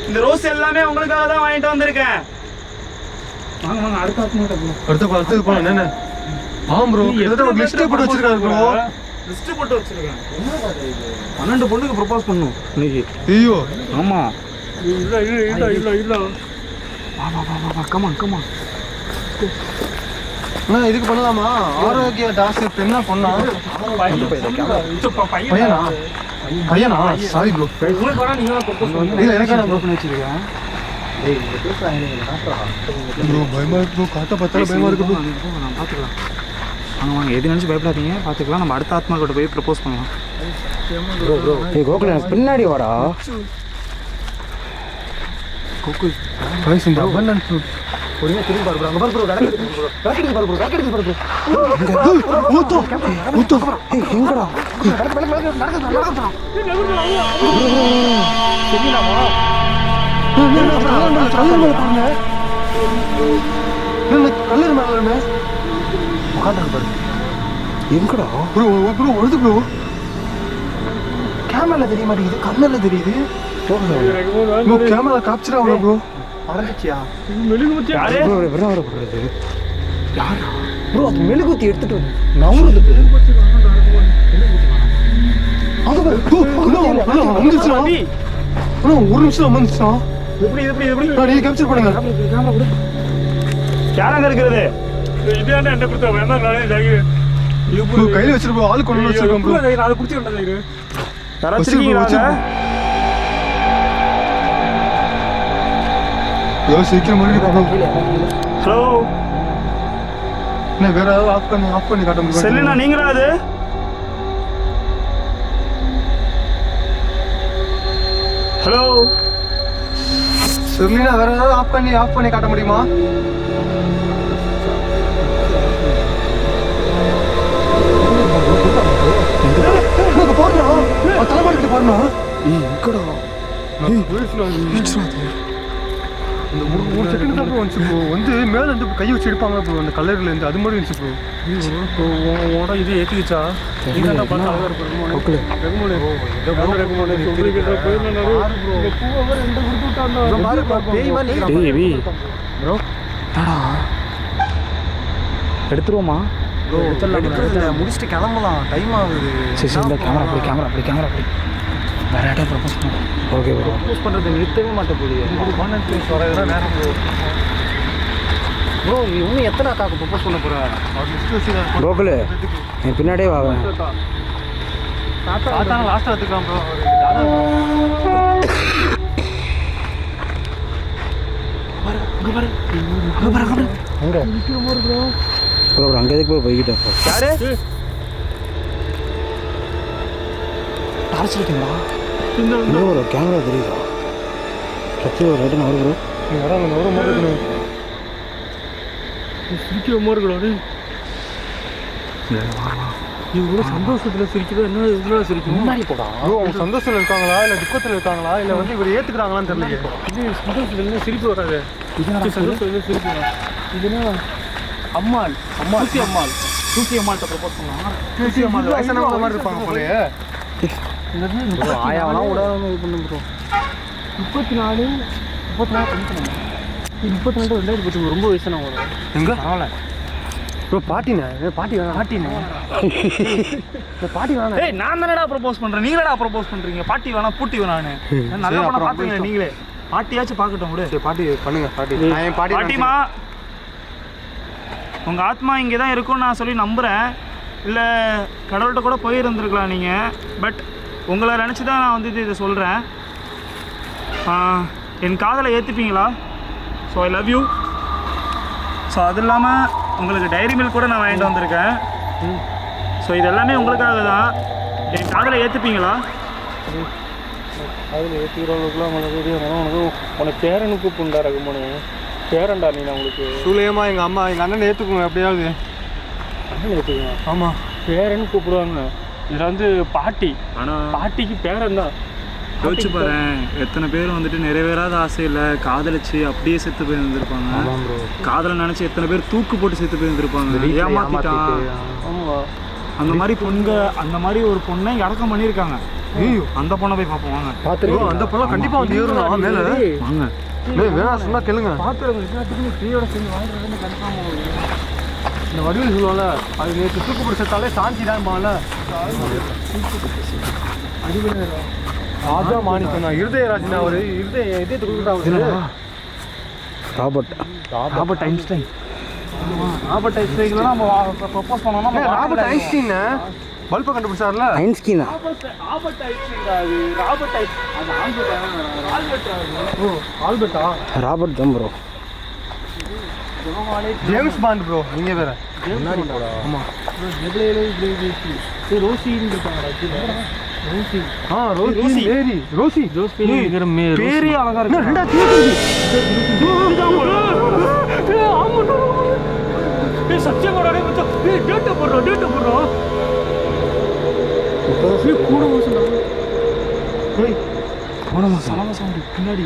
இந்த ரோஸ் எல்லாமே உங்களுக்காக தான் வாங்கிட்டு வந்திருக்கேன். வாங்க அடுத்து போலாம். என்ன ப்ரோ லிஸ்ட் போட்டு வச்சிருக்காரு ப்ரோ. லிஸ்ட் போட்டு வச்சிருக்கேன். 12 பொண்ணுக்கு ப்ரப்போஸ் பண்ணனும் இன்னைக்கு. ஐயோ ஆமா. இல்ல வா கம் ஆன். அண்ணா இதுக்கு பண்ணலாமா? ஆரோக்கிய டாஸ் பெண்ணா பொண்ணா? பையனா? Sorry bro. உங்களுக்கு வேணா நீங்க ப்ரப்போஸ் பண்ணுங்க. இல்ல எனக்கு நான் பண்ணி வச்சிருக்கேன். ப்ரோ பயமா இருக்கு ப்ரோ. காட்ட பார்த்தால பயமா இருக்கு ப்ரோ. நான் பாத்துக்கலாம். வாங்க எது நினைச்சு பயப்படாதீங்க. பாத்துக்கலாம். நம்ம அடுத்த ஆத்மா கிட்ட போய் ப்ரப்போஸ் பண்ணலாம். ப்ரோ ஏய் கோகுல் பின்னாடி வாடா. கோகுல் கைஸ் இந்த அபண்டன்ஸ் ஒருமே திரும்பி பாரு ப்ரோ. அங்க பாரு ப்ரோ. கடக்கு பாரு ப்ரோ. ஊத்தோ ஏய் எங்கடா? நடக்குது. சரிடாமா. கல்லர் மேல பாருங்க. கல்லர் மேல பாருங்க. உட்கார்ந்து பாரு. எங்கடா ப்ரோ? வருது ப்ரோ. கேமரால தெரிய மாட்டேங்குது. கண்ணல தெரியுது. ப்ரோ கேமரா கேப்சர் ஆகல ப்ரோ. மறந்துச்சியா? மெழுகுவத்தி யாரே ப்ரோ வர போறது. யாரா ப்ரோ? அது மெழுகுவத்தி எடுத்துட்டு நவுறுது. அங்க பாரு. வந்துச்சுடா. ப்ரோ ஒரு நிமிஷம் வந்துச்சுடா. எப்படி நீ கேப்சர் பண்ணுங்க. கேமரா கொடு. யாரங்க இருக்கிறது? இதானே என்ன கொடுத்தா வேணா நானே ப்ரோ கையில வச்சிருப்போம். ஆளு கொண்டு வச்சிருக்கோம் ப்ரோ. நான் குடிச்சிட்டேன் தைரு. தரச்சிருக்கீங்களா? சீக்கிரம் பண்ணி. ஹலோ என்ன வேற ஏதாவது ஆஃப் பண்ணி காட்ட முடியும்? செல்லுனா நீங்களா அது? ஹலோ செர்லினா வேற ஏதாவது ஆஃப் பண்ணி காட்ட முடியுமா? தலைமாடிக்கிட்ட பாருண்ணா. எங்கடா? இந்த ஒரு செகண்ட் தான் ப்ரோ வந்துச்சு ப்ரோ. வந்து மேலே வந்து கை வச்சு எடுப்பாங்களா ப்ரோ அந்த கலர்ல இருந்து? அது மாதிரி இருந்துச்சு ப்ரோ. உட இது ஏத்திச்சா? நீங்க பார்த்தா அழகா இருக்கு. ஓகே ரெகுமோலே சொல்லிக்கிட்ட போய் நான் இந்த பூவை வர ரெண்டு கொடுத்து விட்டான்டா. பாரு ப்ரோ பேய் மாதிரி நிக்கறான். டேய் வி ப்ரோ டடா எடுத்துருவோமா? ப்ரோ எடுத்துறலாம். முடிச்சிட்டு கிளம்பலாம். டைம் ஆகுது. சரி இந்த கேமரா அப்படி வேற யார்ட்ட ப்ரப்போஸ் பண்ணலாம். Okay bro. ப்ரப்போஸ் பண்றது நிறுத்தவே மாட்டே போலியே. கான்டென்ட் ப்ளேஸ் வரதுதான் நேரம் ப்ரோ. ப்ரோ இன்னும் எத்தனை அக்காக்கு ப்ரப்போஸ் பண்ண போற? லிஸ்ட் வச்சு கோகுல் நீ பின்னாடியே வாங்க. தாத்தா லாஸ்ட்டாக எடுத்துக்கலாம் ப்ரோ. அங்கே எதுக்கு போய் போய்கிட்டேன் யாரு டார்ச் லைட்டுங்களா இன்னும் ஒரு கேமரா தெரியுதா சத்தி ஒரு ரைட்டு நான் ப்ரோ வராங்க ஒரு மாதிரி இருக்கணும் சிரிக்கிற மாதிரி இருக்கணும் இவ்வளோ சந்தோஷத்தில் சிரிக்கிறதா என்ன இதெல்லாம் சிரிக்கும் முன்னாடி போடா அவங்க சந்தோஷத்தில் இருக்காங்களா இல்லை துக்கத்தில் இருக்காங்களா இல்லை வந்து இவர் ஏற்றுக்கிறாங்களான்னு தெரியல. இது சந்தோஷத்துலேருந்து சிரிப்பு வராது சந்தோஷத்துலேருந்து சிரிப்பு வரும் இதுனா அம்மாள் தூசி அம்மாள்கிட்ட ப்ரப்போஸ் பண்ணலாம் பேசி அம்மா வயசானவங்க மாதிரி இருப்பாங்க போலயே. ஆயாவெல்லாம் விடாம இது பண்ணு ப்ரோ 34 பண்ணிக்கணும் 34 2023 ரொம்ப வயசானவங்க எங்க பரவாயில்ல ப்ரோ பாட்டினே பாட்டி வேணாம் பாட்டி வேணாம். ஏய் நான் தானடா ப்ரப்போஸ் பண்றேன், நீங்களடா ப்ரப்போஸ் பண்றீங்க. பாட்டி வேணாம் பூட்டி வேணான்னு நல்லா பண்ண பாத்துங்க நீங்களே. பாட்டியாச்சும் பார்க்கட்டும் விடு. சரி பாட்டி பண்ணுங்க பாட்டி. நான் என் பாட்டி பாட்டிமா உங்க ஆத்மா இங்கே தான் இருக்கும்னு நான் சொல்லி நம்புறேன். இல்லை கடவுள்கிட்ட கூட போயிருந்துருக்கலாம் நீங்கள். பட் உங்களை நினச்சி தான் நான் வந்து இதை சொல்கிறேன். என் காதலை ஏற்றுப்பீங்களா? So I love you. So அது இல்லாமல் உங்களுக்கு டைரி மில்க் கூட நான் வாங்கிட்டு வந்திருக்கேன். ஸோ இது எல்லாமே உங்களுக்காக தான். என் காதலை ஏற்றுப்பீங்களா? அதில் ஏற்றிக்கிறவங்களுக்குலாம் உனக்கு உனக்கு பேரனுக்கு கூப்பிண்டா ரகுமனு பேரன்டா நீ நான் உங்களுக்கு சூலையமா எங்கள் அம்மா எங்கள் அண்ணன் ஏற்றுக்குங்க எப்படியாவது. அண்ணன் ஏற்றுக்குங்க. ஆமாம் பேரன் கூப்பிடுவாங்க. இதில் வந்து பாட்டி ஆனால் பாட்டிக்கு பேரன் தான். யோசிச்சு பாரு, எத்தனை பேர் வந்துட்டு நிறைவேறாத ஆசையில் காதலிச்சு அப்படியே செத்து போய் இருந்திருப்பாங்க. காதலை நினச்சி எத்தனை பேர் தூக்கு போட்டு செத்து போய் இருந்திருப்பாங்க. ஏமாத்திட்டான். ஆமாம் அந்த மாதிரி அந்த மாதிரி ஒரு பொண்ணை அடக்கம் பண்ணியிருக்காங்க. அந்த பொண்ணை போய் பார்ப்போம் வாங்க. பார்த்துருக்கோம். அந்த பொண்ணை கண்டிப்பாக வந்து ஏறணும் மேலே வாங்க. வேணா சொன்னா கேளுங்க. பார்த்துருங்க எல்லாத்துக்குமே ஃப்ரீயோட சேர்ந்து வாங்குறதுன்னு கன்ஃபார்ம் ஆகும். இந்த வடிவில் சொல்லுவாங்கல்ல, அது நேற்று தூக்கு போட்டு செத்தாலே சாந்தி தான் பாங்கல்ல. ராஜா மாணிக்கம் தான் இருதயராஜன். அவர் இதயத்தை கொடுக்குறாங்க. Robert Einstein. ராபர்ட் ஐன்ஸ்டைன் நம்ம ப்ரப்போஸ் பண்ணோம்னா ராபர்ட் ஐன்ஸ்டீன் பல்பை கண்டுபிடிச்சார்ல. ஐன்ஸ்டீனா ராபர்ட் ஐன்ஸ்டைன் அது ராபர்ட் அது ஆல்பர்ட்டா ராபர்ட் தான் ப்ரோ. James bond bro. நீங்கள் வேற முன்னாடி ஆமாம் ரோசின்னு இருக்காங்க. ரோசி ரோசி மேரி ரோசி ஜோஸ்பிங்கிற பேரே அழகா இருக்கு. சத்தியம் டேட்டா போடுறோம் கூட மாசம் பின்னாடி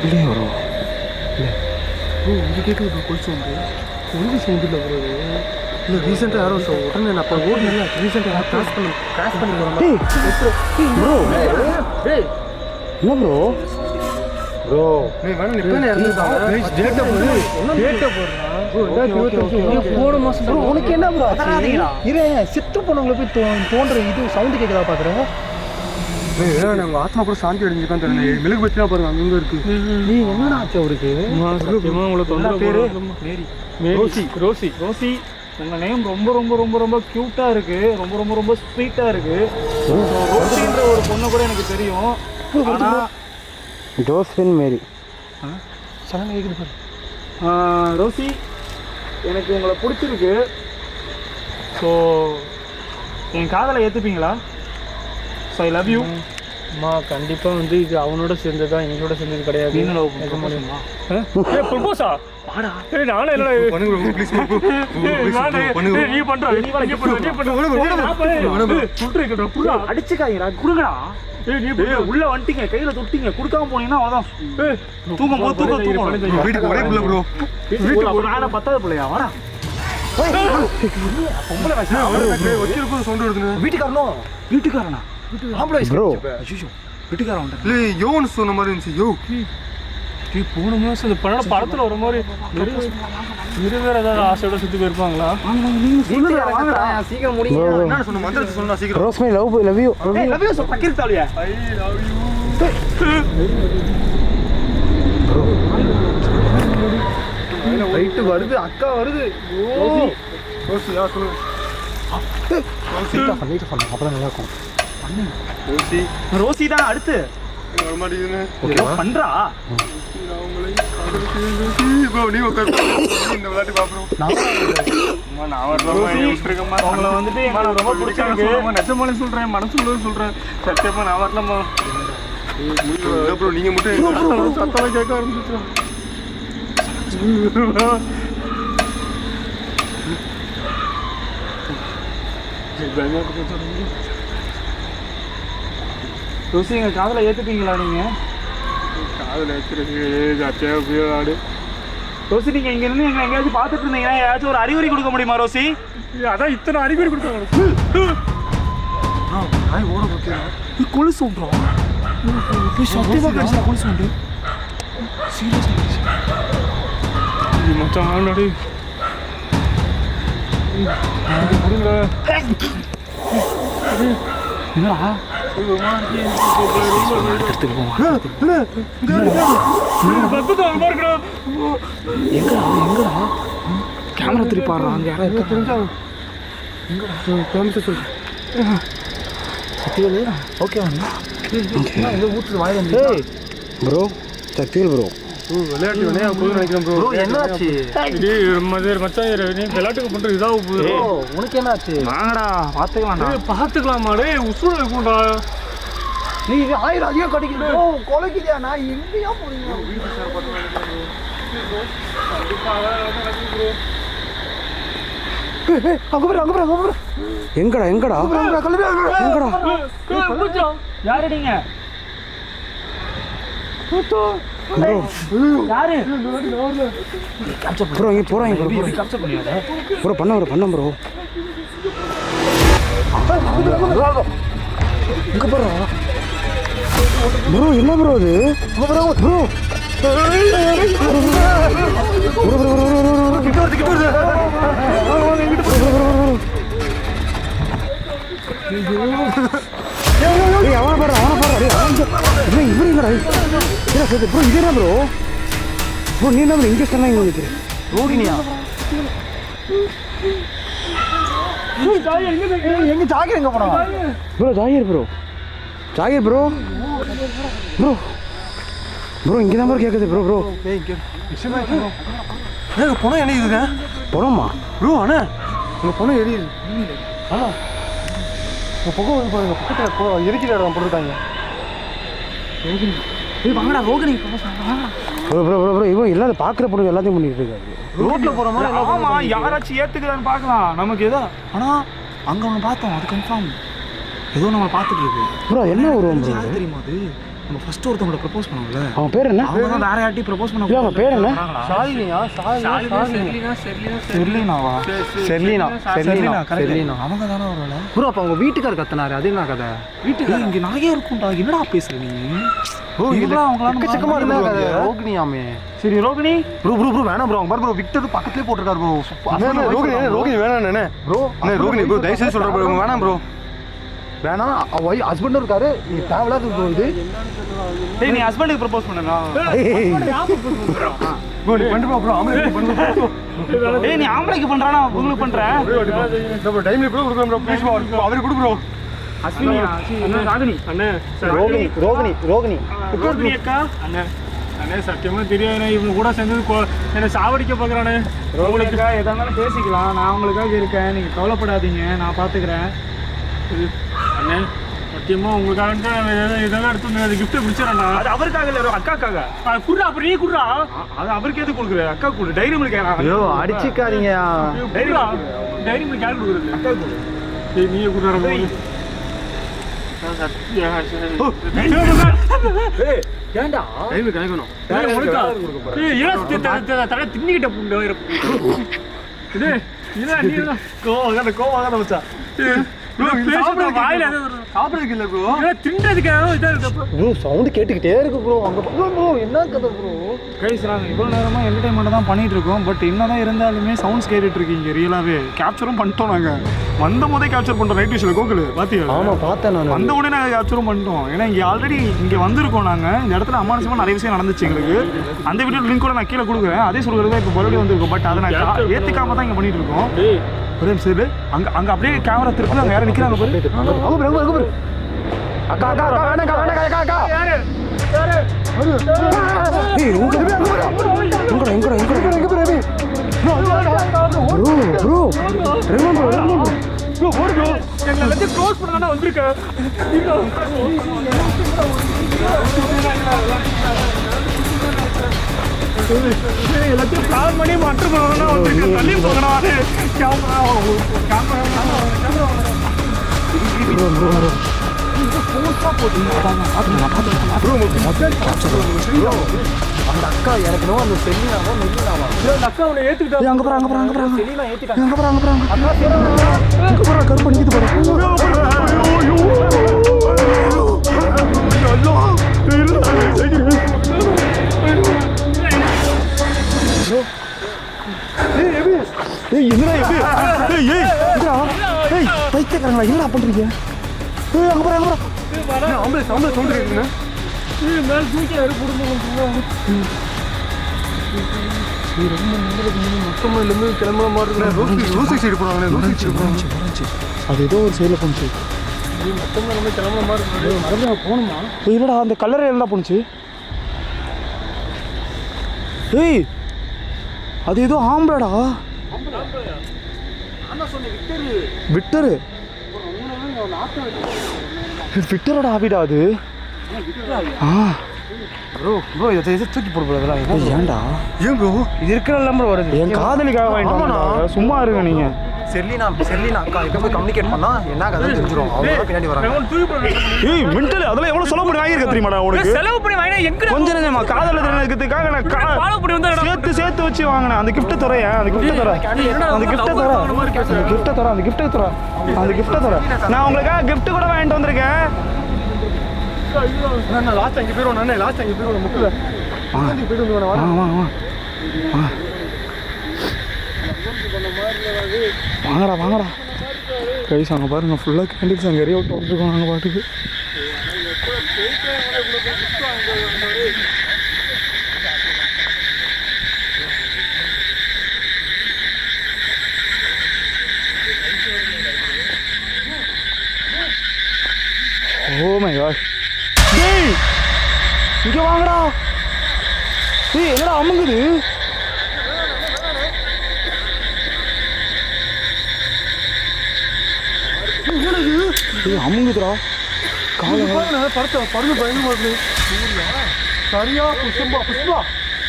இல்லையே வரும். இது கேட்டு கொலுசு வந்து ஒழுங்கு சவுண்டில் வருது. இல்லை ரீசெண்டாக யாரும் உடனே நான் அப்போ ஓடுனேன். ரீசெண்டாக கிராஸ் பண்ணி ப்ரோ என்ன ப்ரோ ப்ரோ நீ வேணும் நிப்பேனே இருந்துட்டாங்க. டேட்டா போன மாதம் உனக்கு என்ன ப்ரோ இரு செத்து போனவங்களை போய் தோன்ற இது சவுண்டு கேட்குதா பார்க்குறேன். உங்கள் ஆத்மா கூட சாந்தி அடைஞ்சுக்கான்னு தெரியல. மெழுகு பற்றி தான் பாருங்க அங்கே இருக்கு. நீ என்னடா ஆச்சு அவருக்கு? ரோசி உங்கள் நேம் ரொம்ப ரொம்ப ரொம்ப ரொம்ப க்யூட்டாக இருக்குது. ரொம்ப ரொம்ப ரொம்ப ஸ்வீட்டாக இருக்குது. ரோசின்ற ஒரு பொண்ணு கூட எனக்கு தெரியும். ஆனால் ஜோஸ்பின் மேரி சடனாக கேட்குது பாரு. ரோசி எனக்கு உங்களை பிடிச்சிருக்கு. ஸோ என் காதலை ஏற்றுப்பீங்களா? So I love you. அம்மா கண்டிப்பாக வந்து இது அவனோட சேர்ந்தது தான் எங்களோட சேர்ந்தது கிடையாது. ப்ரொபோஸா வாடா. நானும் என்னடா பண்ணுங்க ப்ளீஸ் நீ பண்ற அடிச்சுக்காதீங்கடா. குடுங்கடா. உள்ள வந்துட்டீங்க, கையில தொட்டீங்க, கொடுக்காம போனீங்கன்னா அதான் தூங்கும் போது தூக்கம். வீட்டுக்கு ஒரே பிள்ளை ப்ரோ. வீட்டுக்கு நானே பத்தாவது பிள்ளையா? வாடா. பொம்பளை வச்சிருக்கும் சவுண்ட் வருதுங்க. வீட்டுக்காரனா? ப்ரோ வீட்டுக்காரன் இல்லை யோன்னு சொன்ன மாதிரி இருந்துச்சு. யோ போன மாதம் இந்த படத்தில் ஒரு மாதிரி வேற ஏதாவது ஆசையோட சுற்றி போயிருப்பாங்களா? சீக்கிரம் முடியும். என்ன சொன்ன மந்திரத்தை சொன்னா சீக்கிரம். ரோஸ்மே லவ் யூ பக்கிருத்தாளியா? ரைட்டு வருது, அக்கா வருது. ரோசியா சொல்லு. அப்பதான் நல்லா இருக்கும். ரோசி ரோசி தான் அடுத்து வர மாட்டேங்குதுன்னு. ஏதோ பண்றா. நீ உட்காரு. இந்த விளையாட்டு பாப்போம். அவங்கள வந்துட்டு எனக்கு ரொம்ப பிடிச்சிருக்கு. நிஜமாலே சொல்றேன், மனசுல சொல்றேன். சத்தியமா நான் வரலம்மா. ப்ரோ நீங்க மட்டும் சத்தம் கேட்க ஆரம்பிச்சிட்டோம். ரோசி எங்க காதல ஏத்துப்பீங்களா நீங்க? காதல் வச்சிருக்கு சத்தியா ஆடு. ரோசி நீங்க இங்க இருந்து எங்க எங்கேயாச்சும் பாத்துட்டு இருந்தீங்கன்னா ஏதாச்சும் ஒரு அறிகுறி கொடுக்க முடியுமா ரோசி? அதான் இத்தனை அறிகுறி கொடுத்தாங்க. நாய் ஓட போகிறேன். கொலுசு விட்றோம். சத்தியமாக கிடைச்சா கொலுசு உண்டு. சீரியஸாக மச்சான் ஆல்ரெடி என்னடா எங்கடா கேமரா திருப்பி பாடுறான். அங்கே யாராவது தெரிஞ்சா எங்கடா சொல்லு. சக்திவேல் ஓகே எங்கே ஊற்றுது வாயில ப்ரோ. சக்திவேல் ப்ரோ விளையாட்டு நினைக்கிறேன் ப்ரோ. என்னாச்சு? மச்சான் நீ விளையாட்டுக்கு பண்ற இதாக போகுது. உனக்கு என்னாச்சு? வாங்கடா பாத்துக்கலாம்டா. பார்த்துக்கலாமாடே உசுர இருக்கும்டா. நீ ஆயிரம் அதிகம் கடிக்கணும் கொலைக்கிறியா? நான் எங்கேயா போறீங்க? எங்கடா எங்கடா எங்கடா யாரு நீங்க? யாரு ப்ரோ இங்க போறாங்க ப்ரோ பண்ண ப்ரோ இங்க போறா ப்ரோ. என்ன ப்ரோ இது? ப்ரோ அவனை பாரு இவருங்கடா. ப்ரோ இது என்ன ப்ரோ? ப்ரோ நீ என்ன ப்ரோ இங்கே சொன்னா இங்கே வந்துட்டு ரோகிணியா? எங்க ஜாகிர் எங்க போனா ப்ரோ? ஜாகிர் ப்ரோ இங்கே தான் ப்ரோ கேட்குது ப்ரோ. பணம் என்ன இதுங்க? பணமா ப்ரோ? அண்ணா உங்கள் பணம் எரியுது. ஆமாம் உங்கள் புகை வந்து பாருங்க பக்கத்தில் எரிக்கிற இடம் போட்டுருக்காங்க. வாங்கடா ரோகிணி ப்ரோ இவன் இல்லாத பார்க்குற பொண்ணு எல்லாத்தையும் பண்ணிட்டு இருக்காரு. ரோட்டில் போகிற மாதிரி ஆமா யாராச்சும் ஏத்துக்குதான்னு பார்க்கலாம் நமக்கு ஏதோ. ஆனால் அங்கே ஒன்று பார்த்தோம், அது கன்ஃபார்ம் ஏதோ நம்ம பார்த்துட்டு இருக்கு ப்ரோ. என்ன உருவம் ப்ரோ தெரியுமா? அது நம்ம ஃபர்ஸ்ட் ஒருத்தவங்களை ப்ரப்போஸ் பண்ணோம்ல, அவன் பேர் என்ன? அவங்க தான் வேற யார்ட்டையும் ப்ரப்போஸ் பண்ண. அவன் பேர் என்ன? ஷாலினியா? செர்லினாவா? செர்லினா அவங்க தானே வரல ப்ரோ. அப்போ அவங்க வீட்டுக்காரர் கத்தினாரு, அது என்ன கதை? வீட்டுக்காரர் இங்கே நிறைய இருக்கும்டா. என்னடா பேசுற நீ? ரோகிணியாமே. சரி ரோகிணி ப்ரோ வேணாம் ப்ரோ. அவங்க பாரு ப்ரோ விக்டர் பக்கத்துலேயே போட்டிருக்காரு ப்ரோ. ரோகிணி வேணாம் ப்ரோ. ரோகிணி ப்ரோ தயவு செய்து சொல்கிறேன் ப்ரோ. வேணாம் ப்ரோ வேணாம். ஒய் ஹஸ்பண்டும் இருக்காரு. நீ தேவையில்லாத ப்ரோ இது. டேய் நீ ஹஸ்பண்டுக்கு ப்ரப்போஸ் பண்ணனா? ப்ரோ நீ பண்ணுப்பா ப்ரோ. ஆம்பளைக்கு பண்ணு. டேய் நீ ஆம்பளைக்கு பண்றானா உங்களுக்கு பண்ற? ப்ரோ டைம்ல ப்ரோ கொடுங்க ப்ரோ ப்ளீஸ் ப்ரோ. அவருக்கு கொடு ப்ரோ. அஸ்வினியா? அண்ணா ராகினி. அண்ணே ரோகிணி அக்கா. அண்ணே சத்தியமா தெரியாது. இவங்க கூட சேர்ந்து என்னை சாவடிக்க பார்க்குறானே. ரோகிணிக்கா எதா இருந்தாலும் பேசிக்கலாம். நான் உங்களுக்காக இருக்கேன், நீங்கள் கவலைப்படாதீங்க, நான் பார்த்துக்கிறேன். அண்ணே சத்தியமா உங்களுக்காக இதெல்லாம் எடுத்து அது கிஃப்ட் பிடிச்சிடறா. அது அவருக்காக இல்லை, அக்காக்காக. குடுறா அப்புறம் நீ குடுறா. அது அவருக்கு எது கொடுக்குற? அக்கா கொடு. டைரி மில்க் ஐயோ அடிச்சுக்காதீங்க. டைரி மில்க் யார் கொடுக்குறது? அக்கா கொடு. நீயே குடுறா. ஏண்டா டைம் கணக்கணும். தின்னிக்கிட்ட புண்டு. கோவாக மச்சான். வாயில சாப்பிடுறதுக்கு இல்ல ப்ரோ, தின்றதுக்காக இதா இருக்கு ப்ரோ சவுண்ட் கேட்டுக்கிட்டே இருக்கு ப்ரோ. அங்க ப்ரோ என்ன கதை ப்ரோ? கைஸ் நாங்கள் இவ்வளோ நேரமாக என்டர்டைன்மெண்ட் தான் பண்ணிட்டு இருக்கோம். பட் என்னதான் இருந்தாலுமே சவுண்ட்ஸ் கேட்டுட்டு இருக்கீங்க. ரியலாகவே கேப்சரும் பண்ணிட்டோம். நாங்கள் வந்த போதே கேப்சர் பண்ணிட்டோம். நைட் விஷயம் கோகுல் பார்த்தீங்க? ஆமாம் பார்த்தேன் நான். வந்த உடனே நாங்கள் கேப்சரும் பண்ணிட்டோம். ஏன்னா இங்கே ஆல்ரெடி இங்கே வந்திருக்கோம். நாங்கள் இந்த இடத்துல அமானுஷமாக நிறைய விஷயம் நடந்துச்சு எங்களுக்கு. அந்த வீடியோ லிங்க் கூட நான் கீழே கொடுக்குறேன். அதே சொல்கிறது தான் இப்போ மறுபடியும் வந்திருக்கோம். பட் அதை நான் ஏற்றுக்காம தான் இங்கே பண்ணிட்டு இருக்கோம். ஒரே சரி அங்கே அங்கே அப்படியே கேமரா திருப்பி அங்கே யாரும் நிற்கிறாங்க பாரு. அக்கா அக்கா அக்கா வேணாக்கா வேணாக்கா அக்கா யாரு யாரு ஏய் எங்கடா ப்ரோ ஓடு ப்ரோ, எங்களை எல்லாத்தையும் க்ளோஸ் பண்ணா வந்திருக்கேன். எல்லாத்தையும் பிளான் பண்ணி மட்டும் பண்ணா வந்திருக்கேன். தள்ளி போகணும். கேமரா அந்த அக்கா எனக்கு அந்த செல்லினாவா மெல்லினாவா அந்த அக்கா அவனை ஏத்துக்கிட்டா. அங்க போறா அங்க போறா அங்க போறா செல்லினா ஏத்திட்டாங்க. அங்க போறா அங்க போறா அங்க போறா கருப்பு நிக்குது பைத்தியக்காரங்களா என்ன பண்றீங்க? அங்க போறா அங்க போறா ஆம்புலன்ஸ் சவுண்ட் கேக்குதுங்க. மேல தூக்கி யாரு குடும்பம் மொத்தமா இருந்து கிளம்புற மாதிரி இருக்கு. ரோசி சைடு போறாங்களே, ரோசி சைடு போறாங்க. அது ஏதோ ஒரு சைடில் போணுச்சு. மொத்தமா நம்ம கிளம்புற மாதிரி இருக்கு. போகணுமா? இல்லடா அந்த கல்லறை எல்லாம் போணுச்சு. ஏய் அது ஏதோ ஆம்பளடா. விக்டரு விக்டரோட ஆவிடா அது. ஆ ப்ரோ ப்ரோ இதை தூக்கி போட போறதெல்லாம் ஏன்டா? ஏன் ப்ரோ இது இருக்கிற நம்பர் வருது. என் காதலிக்காக வாங்கிட்டு சும்மா இருங்க நீங்க. செல்லினா அக்கா கிட்ட போய் கம்யூனிகேட் பண்ணா என்ன கதை தெரிஞ்சிரும். அவங்க பின்னாடி வராங்க. ஏய் மென்டல் அதெல்லாம் எவ்வளவு செலவு பண்ணி வாங்கியிருக்க தெரியுமாடா உனக்கு? செலவு பண்ணி வாங்கினா எங்க கொஞ்ச நேரமா காதல தெரிஞ்சுக்கிறதுக்காக நான் ஃபாலோ பண்ணி வந்தா சேர்த்து வச்சு வாங்கினேன். அந்த கிஃப்ட் தரேன். அந்த கிஃப்ட் தரேன். அந்த கிஃப்ட் தரேன். அந்த கிஃப்ட் தரேன். அந்த கிஃப்ட் தரேன். அந்த கிஃப்ட் தரேன். நான் உங்களுக்காக கிஃப்ட் கூட வாங்கிட்டு வந்திருக்கேன். நான் லாஸ்ட் அங்கே போயிடுவோம். நான் லாஸ்ட் அங்கே போயிடுவோம். முக்கில் போயிட்டு வந்து வாங்கடா வாங்கடா கைஸ். அங்கே பாருங்க ஃபுல்லாக கேண்டில்ஸ் அங்கே எரிய விட்டு வந்துருக்கோம் நாங்கள் பாட்டுக்கு. Oh my god. டேய் இங்கே வாங்கடா. டேய் என்னடா அமுங்குது? அமுங்குதுடா கால படத்தை பறந்து பயங்கரமா இருக்கு. சரியா புஷ்பா புஷ்பா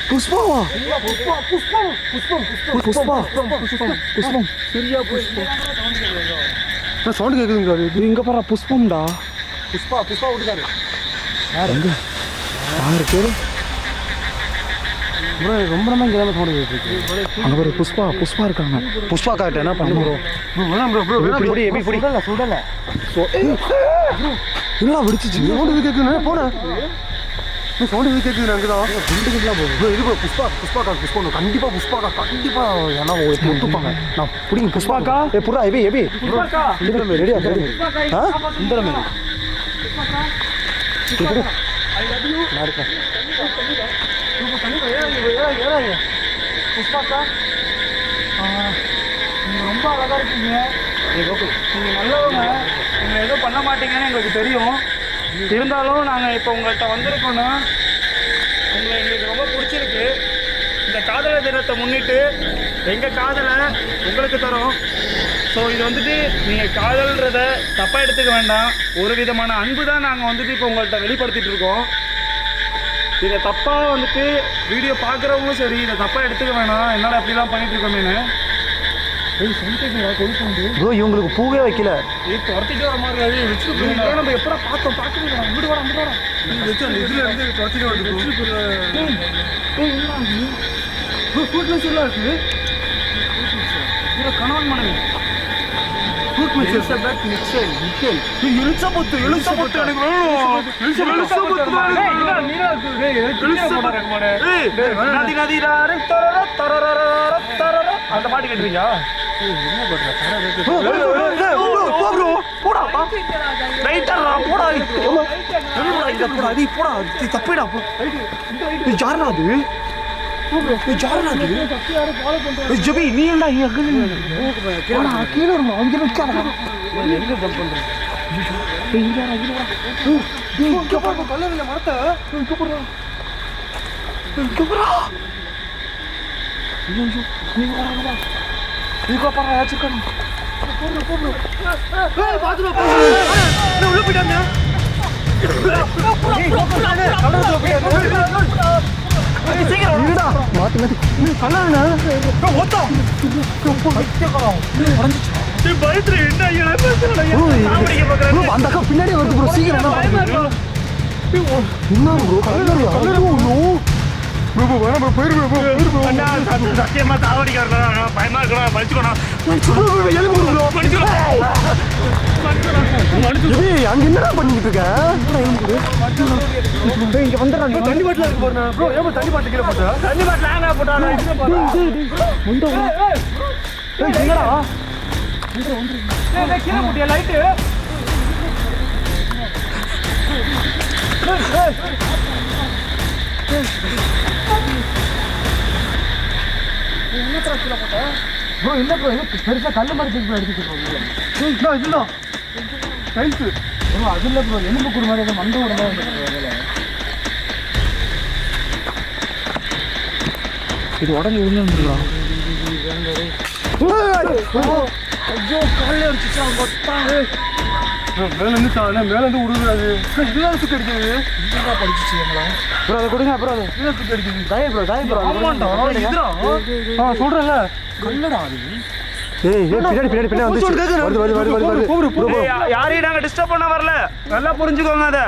புஷ்பாவா புஷ்பா புஷ்பா புஷ்பம் புஷ்பா புஷ்பம் புஷ்பம் சரியா புஷ்பம். சவுண்ட் கேட்குதுங்களா? இது இங்கே பாரு புஷ்பம்டா. புஷ்பா புஷ்பா விட்டுக்காரு யார் எங்க யாரு பேரு? ரொம்ப ரொம்ப இங்கே தான் சவுண்ட் கேட்குது. அங்கே பாரு புஷ்பா புஷ்பா இருக்காங்க. புஷ்பா காட்ட என்ன பண்ண ப்ரோ? சுடலை என்னடா வெடிச்சிச்சு? சவுண்ட் கேட்குது. போனேன் சவுண்ட் கேட்குது. அங்கே தான் இது புஷ்பா புஷ்பாக்கா புஷ்பா கண்டிப்பாக புஷ்பாக்கா கண்டிப்பாக ஏன்னா ஒத்துப்பாங்க. நான் பிடிங்க புஷ்பாக்கா. ஏ புறா எபி எபி ரெடியா ஆ இந்த மாரி நான் இருக்கேன். புஷ்பாக்கா நீங்கள் ரொம்ப அழகாக இருக்கீங்க. நீங்கள் நல்லவங்க. நீங்கள் எதுவும் பண்ண மாட்டீங்கன்னு எங்களுக்கு தெரியும். இருந்தாலும் நாங்கள் இப்போ உங்கள்கிட்ட வந்திருக்கோன்னா உங்களை எங்களுக்கு ரொம்ப பிடிச்சிருக்கு. இந்த காதலர் தினத்தை முன்னிட்டு எங்கள் காதலை உங்களுக்கு தரோம். ஸோ இது வந்துட்டு நீங்கள் காதல்ன்றதை தப்பாக எடுத்துக்க வேண்டாம். ஒரு விதமான அன்பு தான் நாங்கள் வந்துட்டு இப்போ உங்கள்கிட்ட வெளிப்படுத்திட்டு இருக்கோம். இதை தப்பாக வந்துட்டு வீடியோ பார்க்குறவங்களும் சரி இதை தப்பாக எடுத்துக்க வேணாம். என்னால் அப்படிலாம் பண்ணிட்டு இருக்கோமேனு. ப்ரோ இவங்களுக்கு பூவே வைக்கல. துரத்திட்டு வர மாதிரி நம்ம எப்படா பார்த்தோம் பார்க்கவே வீடு வர அந்த வரோம் இதுல இருந்து துரத்திட்டு வருது. எல்லாம் இருக்கு. கணவன் மனைவி எலிசபெத் மிச்சல் நிக்கல் எலிசபெத் எனக்கு வேணும். எலிசபெத் நதி நதி அந்த பாட்டு கேட்டுறீங்க? போடா ரைட்டரா போடா போடா தப்பிடா யாரா அது ஜபி நீ என்ன கீழே வருமா அவங்க நிற்காதா எங்க ஜம்ப் பண்றேன் கல்லறையில மரத்தை உள்ள போயிட்டாங்க அந்த அக்கா பின்னாடி வருது ப்ரோ சீக்கிரம் என்ன சத்தியமா தாவடிக்க பயமா இருக்கணும் படிச்சுக்கணும் அங்க என்னடா பண்ணிட்டு இருக்க இங்க வந்துடுறாங்க தண்ணி பாட்டில் இருக்கு பாருங்க ப்ரோ ஏன் தண்ணி பாட்டில் கீழே போட்டா தண்ணி பாட்டில் ஆங்க போட்டாங்க என்னடா கீழே போட்டியா லைட்டு ப்ரோ இல்ல ப்ரோ பெருசா கல்லு மாதிரி திருப்பி அடிச்சுட்டு ப்ரோ இதுதான் டைல்ஸ் ப்ரோ அது இல்ல ப்ரோ எலும்பு கூடு மாதிரி மண்டை ஓட மாதிரி இது உடனே விழுந்துருக்கான் ஐயோ காலையில் அடிச்சுச்சா மொத்தாங்க மேல இருந்து மேல இருந்து விடுறாது இதுதான் சுத்தி அடிக்கிறது இதுதான் படிச்சிச்சு எங்களா ப்ரோ அதை கொடுங்க ப்ரோ அது இதுதான் சுத்தி அடிக்குது தய ப்ரோ ஆமாண்டா இதுதான் சொல்றேன்ல கல்லடா அது யாரையும் நாங்க டிஸ்டர்ப் பண்ண வரல நல்லா புரிஞ்சுக்கோங்க அத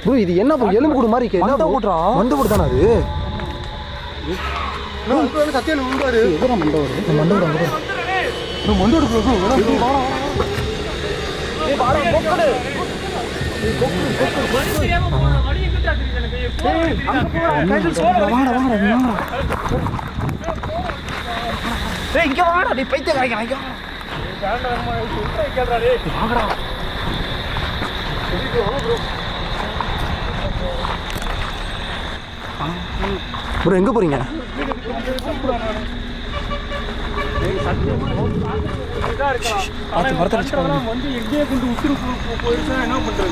ப்ரோ இது என்ன ப்ரோ எலும்பு கூடு மாதிரி என்ன போட்றா மண்டை போடு தான அது சத்தியம் உண்டாரு மண்டோடு இங்க வாடா நீ பைத்திய கிடைக்க ப்ரோ எங்க போறீங்க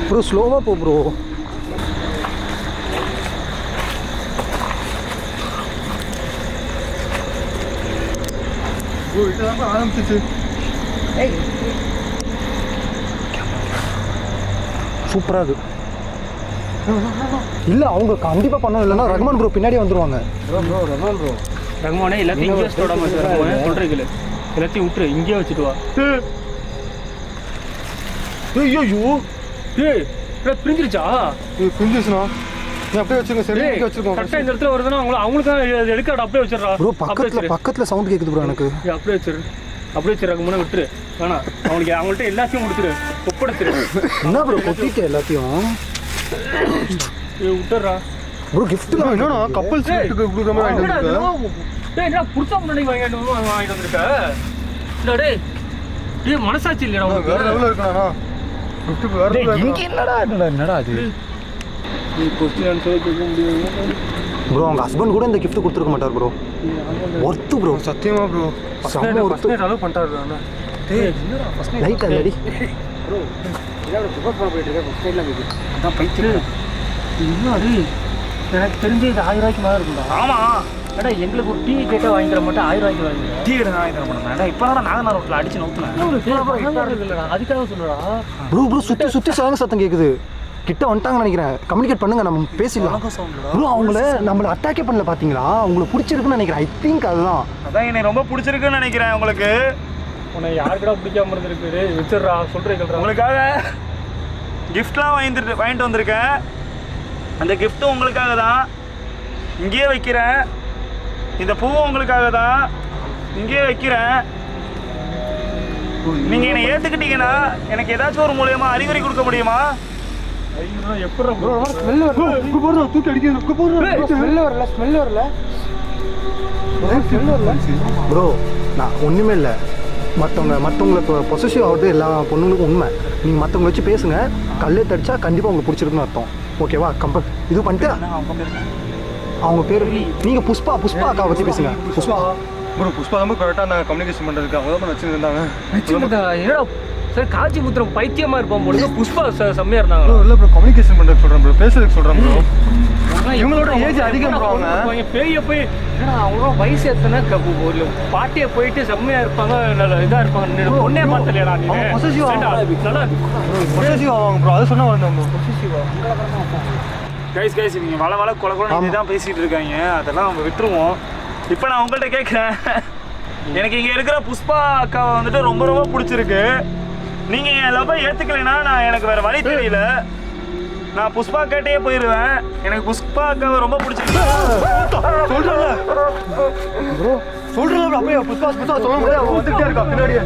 ப்ரோ ஸ்லோவா போ ப்ரோ ஆரம்பிச்சிச்சு சூப்பரா இருக்கு இல்ல அவங்க கண்டிப்பா பண்ணணும் இல்லைன்னா ரகுமான் ப்ரோ பின்னாடி வந்துருவாங்க ரகுமானே எல்லாத்தையும் இங்கே வச்சுட்டு விடாம ரகுமானே சொல்றீங்களே எல்லாத்தையும் விட்டுரு இங்கேயே வச்சுட்டு வா ஐயோ ஏய் பிரிஞ்சிருச்சா பிரிஞ்சிச்சுனா நீ அப்படியே வச்சுருங்க சரி வச்சிருக்கோம் கரெக்டாக இந்த இடத்துல வருதுன்னா அவங்களுக்கு எடுக்காட அப்படியே வச்சிடறா ப்ரோ பக்கத்துல சவுண்ட் கேக்குது ப்ரோ எனக்கு அப்படியே வச்சிரு அப்படியே வச்சு ரகுமானே விட்டுரு வேணா அவங்கள்ட்ட எல்லாத்தையும் கொடுத்துரு ஒப்படைச்சிரு என்ன ப்ரோ கொட்டிட்டு எல்லாத்தையும் விட்டுறா ப்ரோ கிஃப்ட்லாம் என்னன்னா கப்பல்ஸ் கொடுக்குற மாதிரி வாங்கிட்டு டேய் என்ன புதுசா முன்னாடி வாங்கிட்டு வந்திருக்க இல்ல டேய் மனசாட்சி இல்லடா வேற உங்களுக்கு லெவல்ல இருக்கணும்னா கிஃப்ட் வேற லெவல்ல இங்க என்னடா அது நீ கொஸ்டின் ஆன்சர் கேட்க முடியாது ப்ரோ அவங்க ஹஸ்பண்ட் கூட இந்த gift கொடுத்துருக்க மாட்டார் ப்ரோ ஒர்த்து ப்ரோ சத்தியமா ப்ரோ செம்ம ஃபர்ஸ்ட் நைட் அளவு பண்ணிட்டாரு அண்ணா டேய் என்னடா ஃபர்ஸ்ட் லைட் அது அடி ப்ரோ இதோட ப்ரிப்பேர் பண்ண போயிட்டு இருக்க ஃபர்ஸ்ட் நைட்ல கேக்கு அதான் பைத்தியம் இன்னும் எனக்கு தெரிஞ்சு இது 1000 ரூபாய்க்கு மேல இருக்கும்டா ஆமா அடா எங்களுக்கு ஒரு டீ கேட்டா வாங்கி தர மாட்டேன் 1000 ரூபாய்க்கு வாங்கி டீ கடை வாங்கி தர மாட்டேன் இப்போ நாகனார் ரோட்ல அடிச்சு நோத்துனேன் இல்லடா அதுக்காக சொல்லுடா ப்ரோ சுத்தி சத்தம் கேக்குது கிட்ட வந்துட்டாங்கன்னு நினைக்கிறேன் கம்யூனிகேட் பண்ணுங்க நம்ம பேசிடலாம் ப்ரோ அவங்கள நம்மள அட்டாக்கே பண்ணல பாத்தீங்களா உங்களுக்கு பிடிச்சிருக்குன்னு நினைக்கிறேன் ஐ திங்க் அதுதான் அதான் என்னை ரொம்ப பிடிச்சிருக்குன்னு நினைக்கிறேன் உங்களுக்கு உன்னை யாருக்கடா பிடிக்காம இருந்திருக்கு வச்சிடுறா சொல்றேன் உங்களுக்காக கிஃப்ட்லாம் வாங்கிட்டு வந்திருக்கேன் அந்த கிஃப்ட்டும் உங்களுக்காக தான் இங்கேயே வைக்கிறேன் இந்த பூவும் உங்களுக்காக தான் இங்கேயே வைக்கிறேன் நீங்க என்னை ஏத்துக்கிட்டீங்கன்னா எனக்கு ஏதாச்சும் ஒரு மூலியமா அறிகுறி கொடுக்க முடியுமா? எப்படி ஸ்மெல் வரல. இங்க போறோம் தூக்கி அடிக்குது. இங்க போறோம் ஸ்மெல் வரல. ஸ்மெல் வரல. ஸ்மெல் வரல. ப்ரோ நான் ஒன்றுமே இல்லை. மற்றவங்களை இப்போ பொசசிவ் ஆகுது எல்லா பொண்ணுங்களுக்கும் உண்மை. நீங்கள் மற்றவங்களை வச்சு பேசுங்க. கல்லே தடிச்சா கண்டிப்பாக உங்களுக்கு பிடிச்சிருக்குன்னு அர்த்தம். ஓகேவா? இது பண்ணிட்டு அவங்க பேர் நீங்கள் புஷ்பா அக்காவை பற்றி பேசுங்க. புஷ்பா ப்ரோ புஷ்பா தான் கரெக்டாக நான் கம்யூனிகேஷன் பண்ணுறதுக்கு அவங்க தான் வச்சுருந்தாங்க. என்னடா சார் காஞ்சி முத்திரம் பைத்தியமா இருப்பான் போல புஷ்பா செம்மையா இருந்தாங்க. ப்ரோ இல்லை ப்ரோ கம்யூனிகேஷன் பண்ணுறதுக்கு சொல்கிறேன் ப்ரோ, பேசுறதுக்கு சொல்கிறேன் ப்ரோ. இவங்களோட ஏஜ் அதிகம் ப்ரோ. அவங்க பேய போய் ஏன்னா அவங்களும் வயசு எத்தனை ஒரு பாட்டியை போயிட்டு செம்மையா இருப்பாங்க, நல்ல இதா இருப்பாங்க. பொண்ணே பார்த்தலையாடா நீ? பொசசிவ் ஆவாங்க ப்ரோ. அது சொன்னா வந்தோம் ப்ரோ. பொசசிவ் கைஸ் இவங்க வள கொலை தான் பேசிட்டு இருக்காங்க. அதெல்லாம் அவங்க விட்டுருவோம். இப்போ நான் உங்கள்கிட்ட கேட்குறேன், எனக்கு இங்கே இருக்கிற புஷ்பா அக்காவை வந்துட்டு ரொம்ப ரொம்ப பிடிச்சிருக்கு. நீங்கள் என் லவ்வை ஏற்றுக்கலைன்னா நான் எனக்கு வேறு வழி தெரியல. நான் புஷ்பா கேட்டே போயிடுவேன். எனக்கு புஷ்பா அக்காவை ரொம்ப பிடிச்சிருக்கு. சொல்கிறேன் ப்ரோ, சொல்கிறேன் ப்ரோ. அப்படியே புஷ்பா சொல்ல முடியாது. அவன் வந்துகிட்டே இருக்கா பின்னாடியே.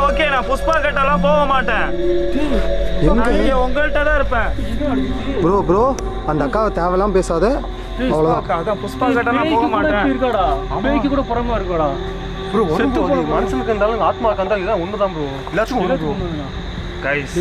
ஓகே நான் புஷ்பா கேட்டாலாம் போக மாட்டேன். நான் இங்கே உங்கள்கிட்ட தான் இருப்பேன். ப்ரோ அந்த அக்காவை தேவையெல்லாம் பேசாத. அவ்வளோதான். அதான் புஷ்பா கேட்டாலாம் போக மாட்டேன். இருக்காடா அமெரிக்க கூட புறமா இருக்காடா ப்ரோ மனுஷனுக்கு இருந்தாலும் ஆத்மாவுக்கு இருந்தாலும் இதுதான் ஒன்று தான் ப்ரோ. எல்லாத்துக்கும் ஒன்று ப்ரோ. கைஸ்